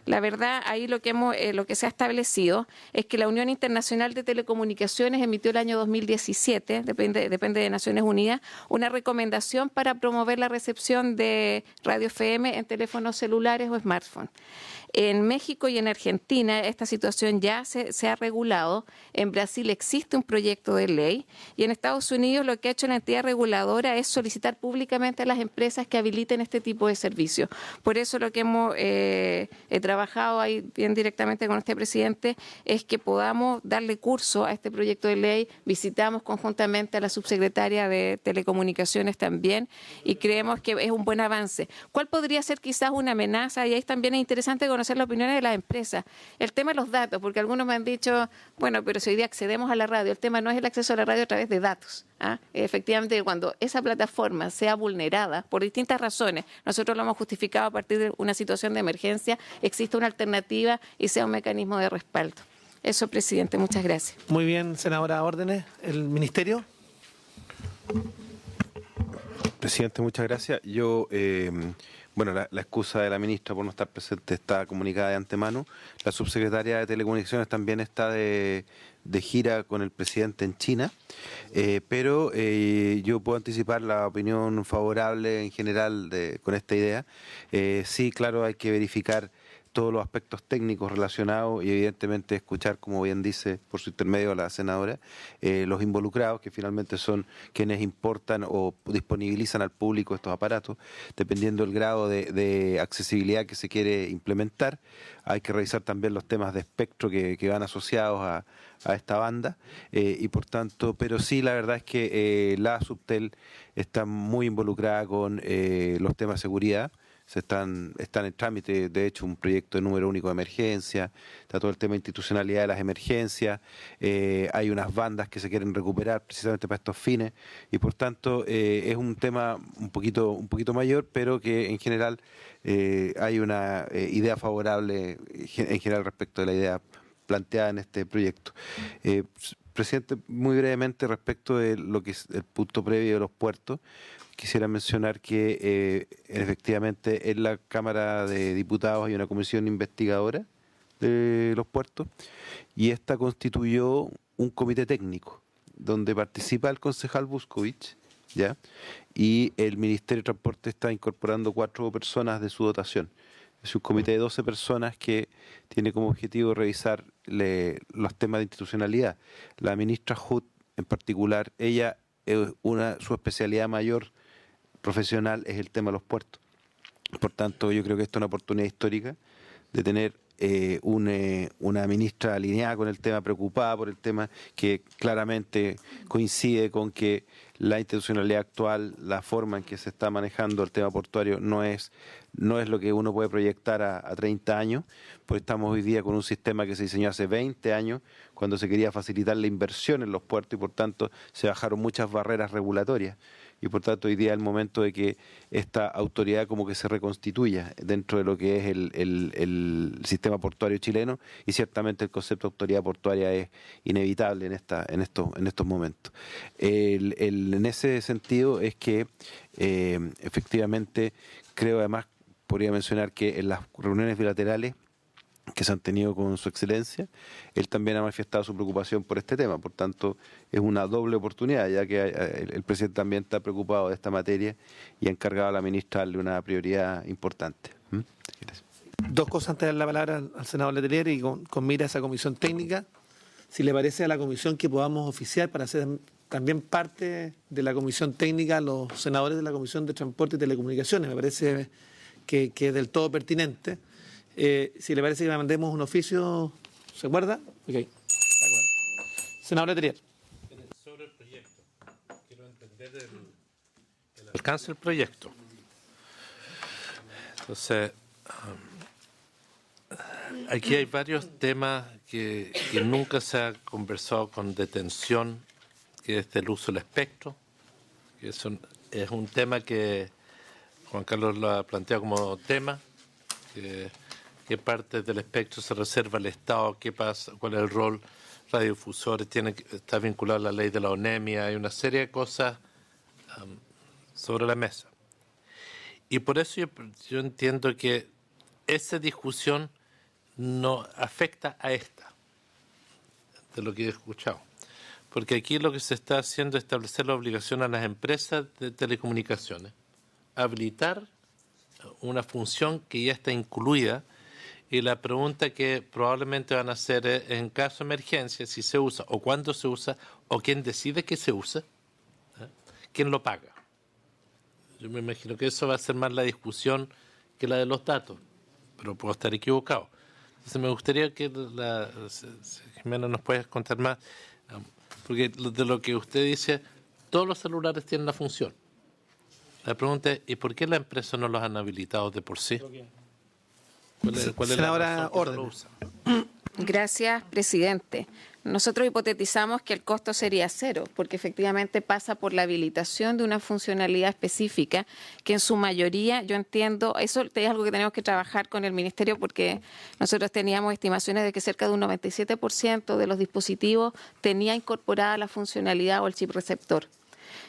La verdad, ahí lo que se ha establecido es que la Unión Internacional de Telecomunicaciones emitió el año 2017, depende de Naciones Unidas, una recomendación para promover la recepción de radio FM en teléfonos celulares o smartphones. En México y en Argentina esta situación ya se ha regulado. En Brasil existe un proyecto de ley y en Estados Unidos lo que ha hecho la entidad reguladora es solicitar públicamente a las empresas que habiliten este tipo de servicios. Por eso lo que hemos trabajado ahí bien directamente con este presidente es que podamos darle curso a este proyecto de ley. Visitamos conjuntamente a la subsecretaria de Telecomunicaciones también y creemos que es un buen avance. ¿Cuál podría ser quizás una amenaza? Y ahí también es interesante conocer las opiniones de las empresas. El tema de los datos, porque algunos me han dicho, bueno, pero si hoy día accedemos a la radio, el tema no es el acceso a la radio a través de datos. Efectivamente, cuando esa plataforma sea vulnerada por distintas razones, nosotros lo hemos justificado a partir de una situación de emergencia, existe una alternativa y sea un mecanismo de respaldo. Eso, presidente, muchas gracias. Muy bien, senadora Órdenes. ¿El ministerio? Presidente, muchas gracias. Yo Bueno, la excusa de la ministra por no estar presente está comunicada de antemano. La subsecretaria de Telecomunicaciones también está de gira con el presidente en China, pero yo puedo anticipar la opinión favorable en general con esta idea. Sí, claro, hay que verificar todos los aspectos técnicos relacionados y evidentemente escuchar, como bien dice por su intermedio la senadora, los involucrados, que finalmente son quienes importan o disponibilizan al público estos aparatos, dependiendo del grado de accesibilidad que se quiere implementar. Hay que revisar también los temas de espectro que van asociados a esta banda, y por tanto, pero sí, la verdad es que la Subtel está muy involucrada con los temas de seguridad. Están en trámite, de hecho, un proyecto de número único de emergencia, está todo el tema de institucionalidad de las emergencias, hay unas bandas que se quieren recuperar precisamente para estos fines, y por tanto es un tema un poquito mayor, pero que en general hay una idea favorable en general respecto de la idea planteada en este proyecto. Presidente, muy brevemente respecto de lo que es el punto previo de los puertos, quisiera mencionar que efectivamente en la Cámara de Diputados hay una comisión investigadora de los puertos y esta constituyó un comité técnico donde participa el concejal Buscovich, ¿ya? Y el Ministerio de Transporte está incorporando 4 personas de su dotación. Es un comité de 12 personas que tiene como objetivo revisar los temas de institucionalidad. La ministra Hood, en particular, ella, su especialidad mayor profesional es el tema de los puertos. Por tanto, yo creo que esta es una oportunidad histórica de tener una ministra alineada con el tema, preocupada por el tema, que claramente coincide con que la institucionalidad actual, la forma en que se está manejando el tema portuario no es lo que uno puede proyectar a 30 años, pues estamos hoy día con un sistema que se diseñó hace 20 años, cuando se quería facilitar la inversión en los puertos y por tanto se bajaron muchas barreras regulatorias. Y por tanto hoy día es el momento de que esta autoridad como que se reconstituya dentro de lo que es el sistema portuario chileno, y ciertamente el concepto de autoridad portuaria es inevitable en estos momentos. En ese sentido es que efectivamente creo, además podría mencionar que en las reuniones bilaterales que se han tenido con su excelencia, él también ha manifestado su preocupación por este tema. Por tanto, es una doble oportunidad, ya que el presidente también está preocupado de esta materia y ha encargado a la ministra darle una prioridad importante. Gracias. 2 cosas antes de dar la palabra al senador Letelier y con mira a esa comisión técnica. Si le parece a la comisión que podamos oficiar para hacer también parte de la comisión técnica los senadores de la Comisión de Transporte y Telecomunicaciones, me parece que es del todo pertinente. Si le parece que le mandemos un oficio, ¿se acuerda? Ok, de acuerdo. Senador Letelier. Sobre el proyecto, quiero entender el alcance del proyecto. Entonces, aquí hay varios temas que nunca se ha conversado con detención, que es el uso del espectro, que es un tema que Juan Carlos lo ha planteado como tema, qué parte del espectro se reserva al Estado, qué pasa, cuál es el rol radiodifusores, está vinculado a la ley de la ONEMIA, hay una serie de cosas sobre la mesa. Y por eso yo entiendo que esa discusión no afecta a esta, de lo que he escuchado. Porque aquí lo que se está haciendo es establecer la obligación a las empresas de telecomunicaciones, habilitar una función que ya está incluida, y la pregunta que probablemente van a hacer es, en caso de emergencia, si se usa o cuándo se usa o quién decide que se usa, quién lo paga. Yo me imagino que eso va a ser más la discusión que la de los datos, pero puedo estar equivocado. Entonces me gustaría que Jimena nos pueda contar más, porque de lo que usted dice, todos los celulares tienen la función. La pregunta es, ¿y por qué la empresa no los han habilitado de por sí? ¿Cuál es la razón que no lo usa? Gracias, presidente. Nosotros hipotetizamos que el costo sería 0, porque efectivamente pasa por la habilitación de una funcionalidad específica que en su mayoría, yo entiendo, eso es algo que tenemos que trabajar con el Ministerio, porque nosotros teníamos estimaciones de que cerca de un 97% de los dispositivos tenía incorporada la funcionalidad o el chip receptor.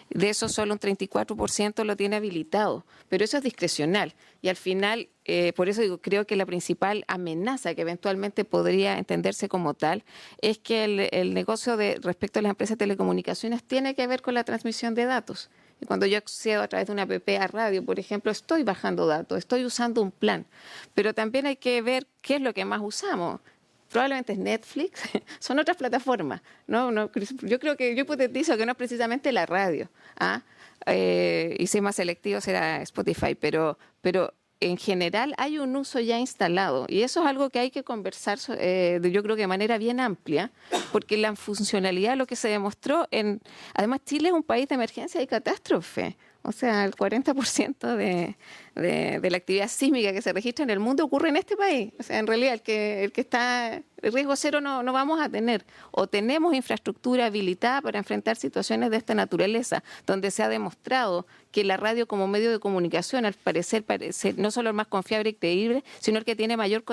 De eso solo un 34% lo tiene habilitado, pero eso es discrecional. Y al final, por eso digo, creo que la principal amenaza que eventualmente podría entenderse como tal es que el negocio respecto a las empresas de telecomunicaciones tiene que ver con la transmisión de datos. Y cuando yo accedo a través de una app a radio, por ejemplo, estoy bajando datos, estoy usando un plan. Pero también hay que ver qué es lo que más usamos. Probablemente es Netflix, son otras plataformas. Yo creo que yo hipotetizo que no es precisamente la radio. Y si es más selectivo será Spotify, pero en general hay un uso ya instalado y eso es algo que hay que conversar, yo creo que de manera bien amplia, porque la funcionalidad, lo que se demostró, además Chile es un país de emergencia y catástrofe. O sea, el 40% de la actividad sísmica que se registra en el mundo ocurre en este país. O sea, en realidad el que está el riesgo cero no vamos a tener. O tenemos infraestructura habilitada para enfrentar situaciones de esta naturaleza, donde se ha demostrado que la radio como medio de comunicación, al parecer no solo el más confiable y creíble, sino el que tiene mayor...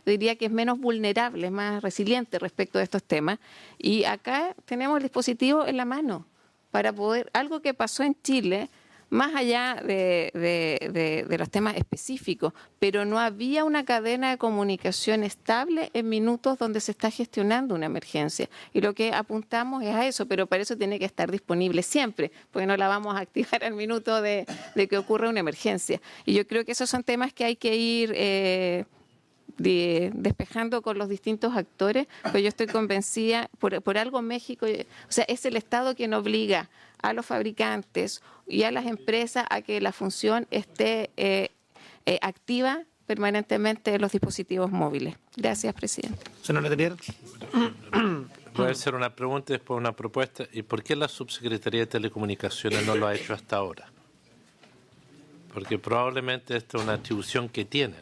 diría que es menos vulnerable, más resiliente respecto de estos temas. Y acá tenemos el dispositivo en la mano para poder, algo que pasó en Chile, más allá de los temas específicos, pero no había una cadena de comunicación estable en minutos donde se está gestionando una emergencia. Y lo que apuntamos es a eso, pero para eso tiene que estar disponible siempre, porque no la vamos a activar al minuto de que ocurra una emergencia. Y yo creo que esos son temas que hay que ir... despejando con los distintos actores, pues yo estoy convencida, por algo México, o sea, es el Estado quien obliga a los fabricantes y a las empresas a que la función esté activa permanentemente en los dispositivos móviles. Gracias, presidente. Señor Letelier. Voy a hacer una pregunta y después una propuesta. ¿Y por qué la Subsecretaría de Telecomunicaciones no lo ha hecho hasta ahora? Porque probablemente esta es una atribución que tienen.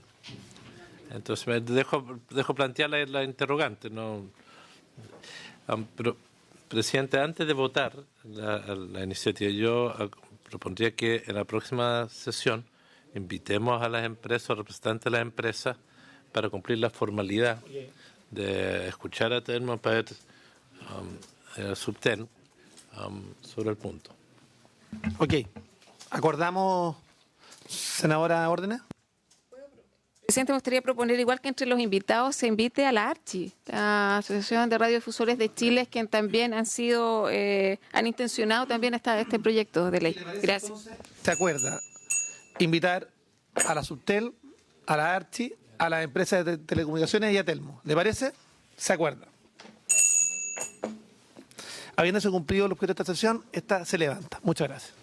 Entonces, me dejo plantear la interrogante. ¿No? Pero, presidente, antes de votar la iniciativa, yo propondría que en la próxima sesión invitemos a las empresas, representantes de las empresas, para cumplir la formalidad de escuchar a Telmo para el Subtel sobre el punto. Ok. ¿Acordamos, senadora Órdenes? Presidente, me gustaría proponer, igual que entre los invitados, se invite a la ARCHI, la Asociación de Radiodifusores de Chile, quien también han intencionado también este proyecto de ley. Gracias. ¿Se acuerda? Invitar a la Subtel, a la ARCHI, a las empresas de telecomunicaciones y a Telmo. ¿Le parece? ¿Se acuerda? Habiéndose cumplido el objeto de esta sesión, esta se levanta. Muchas gracias.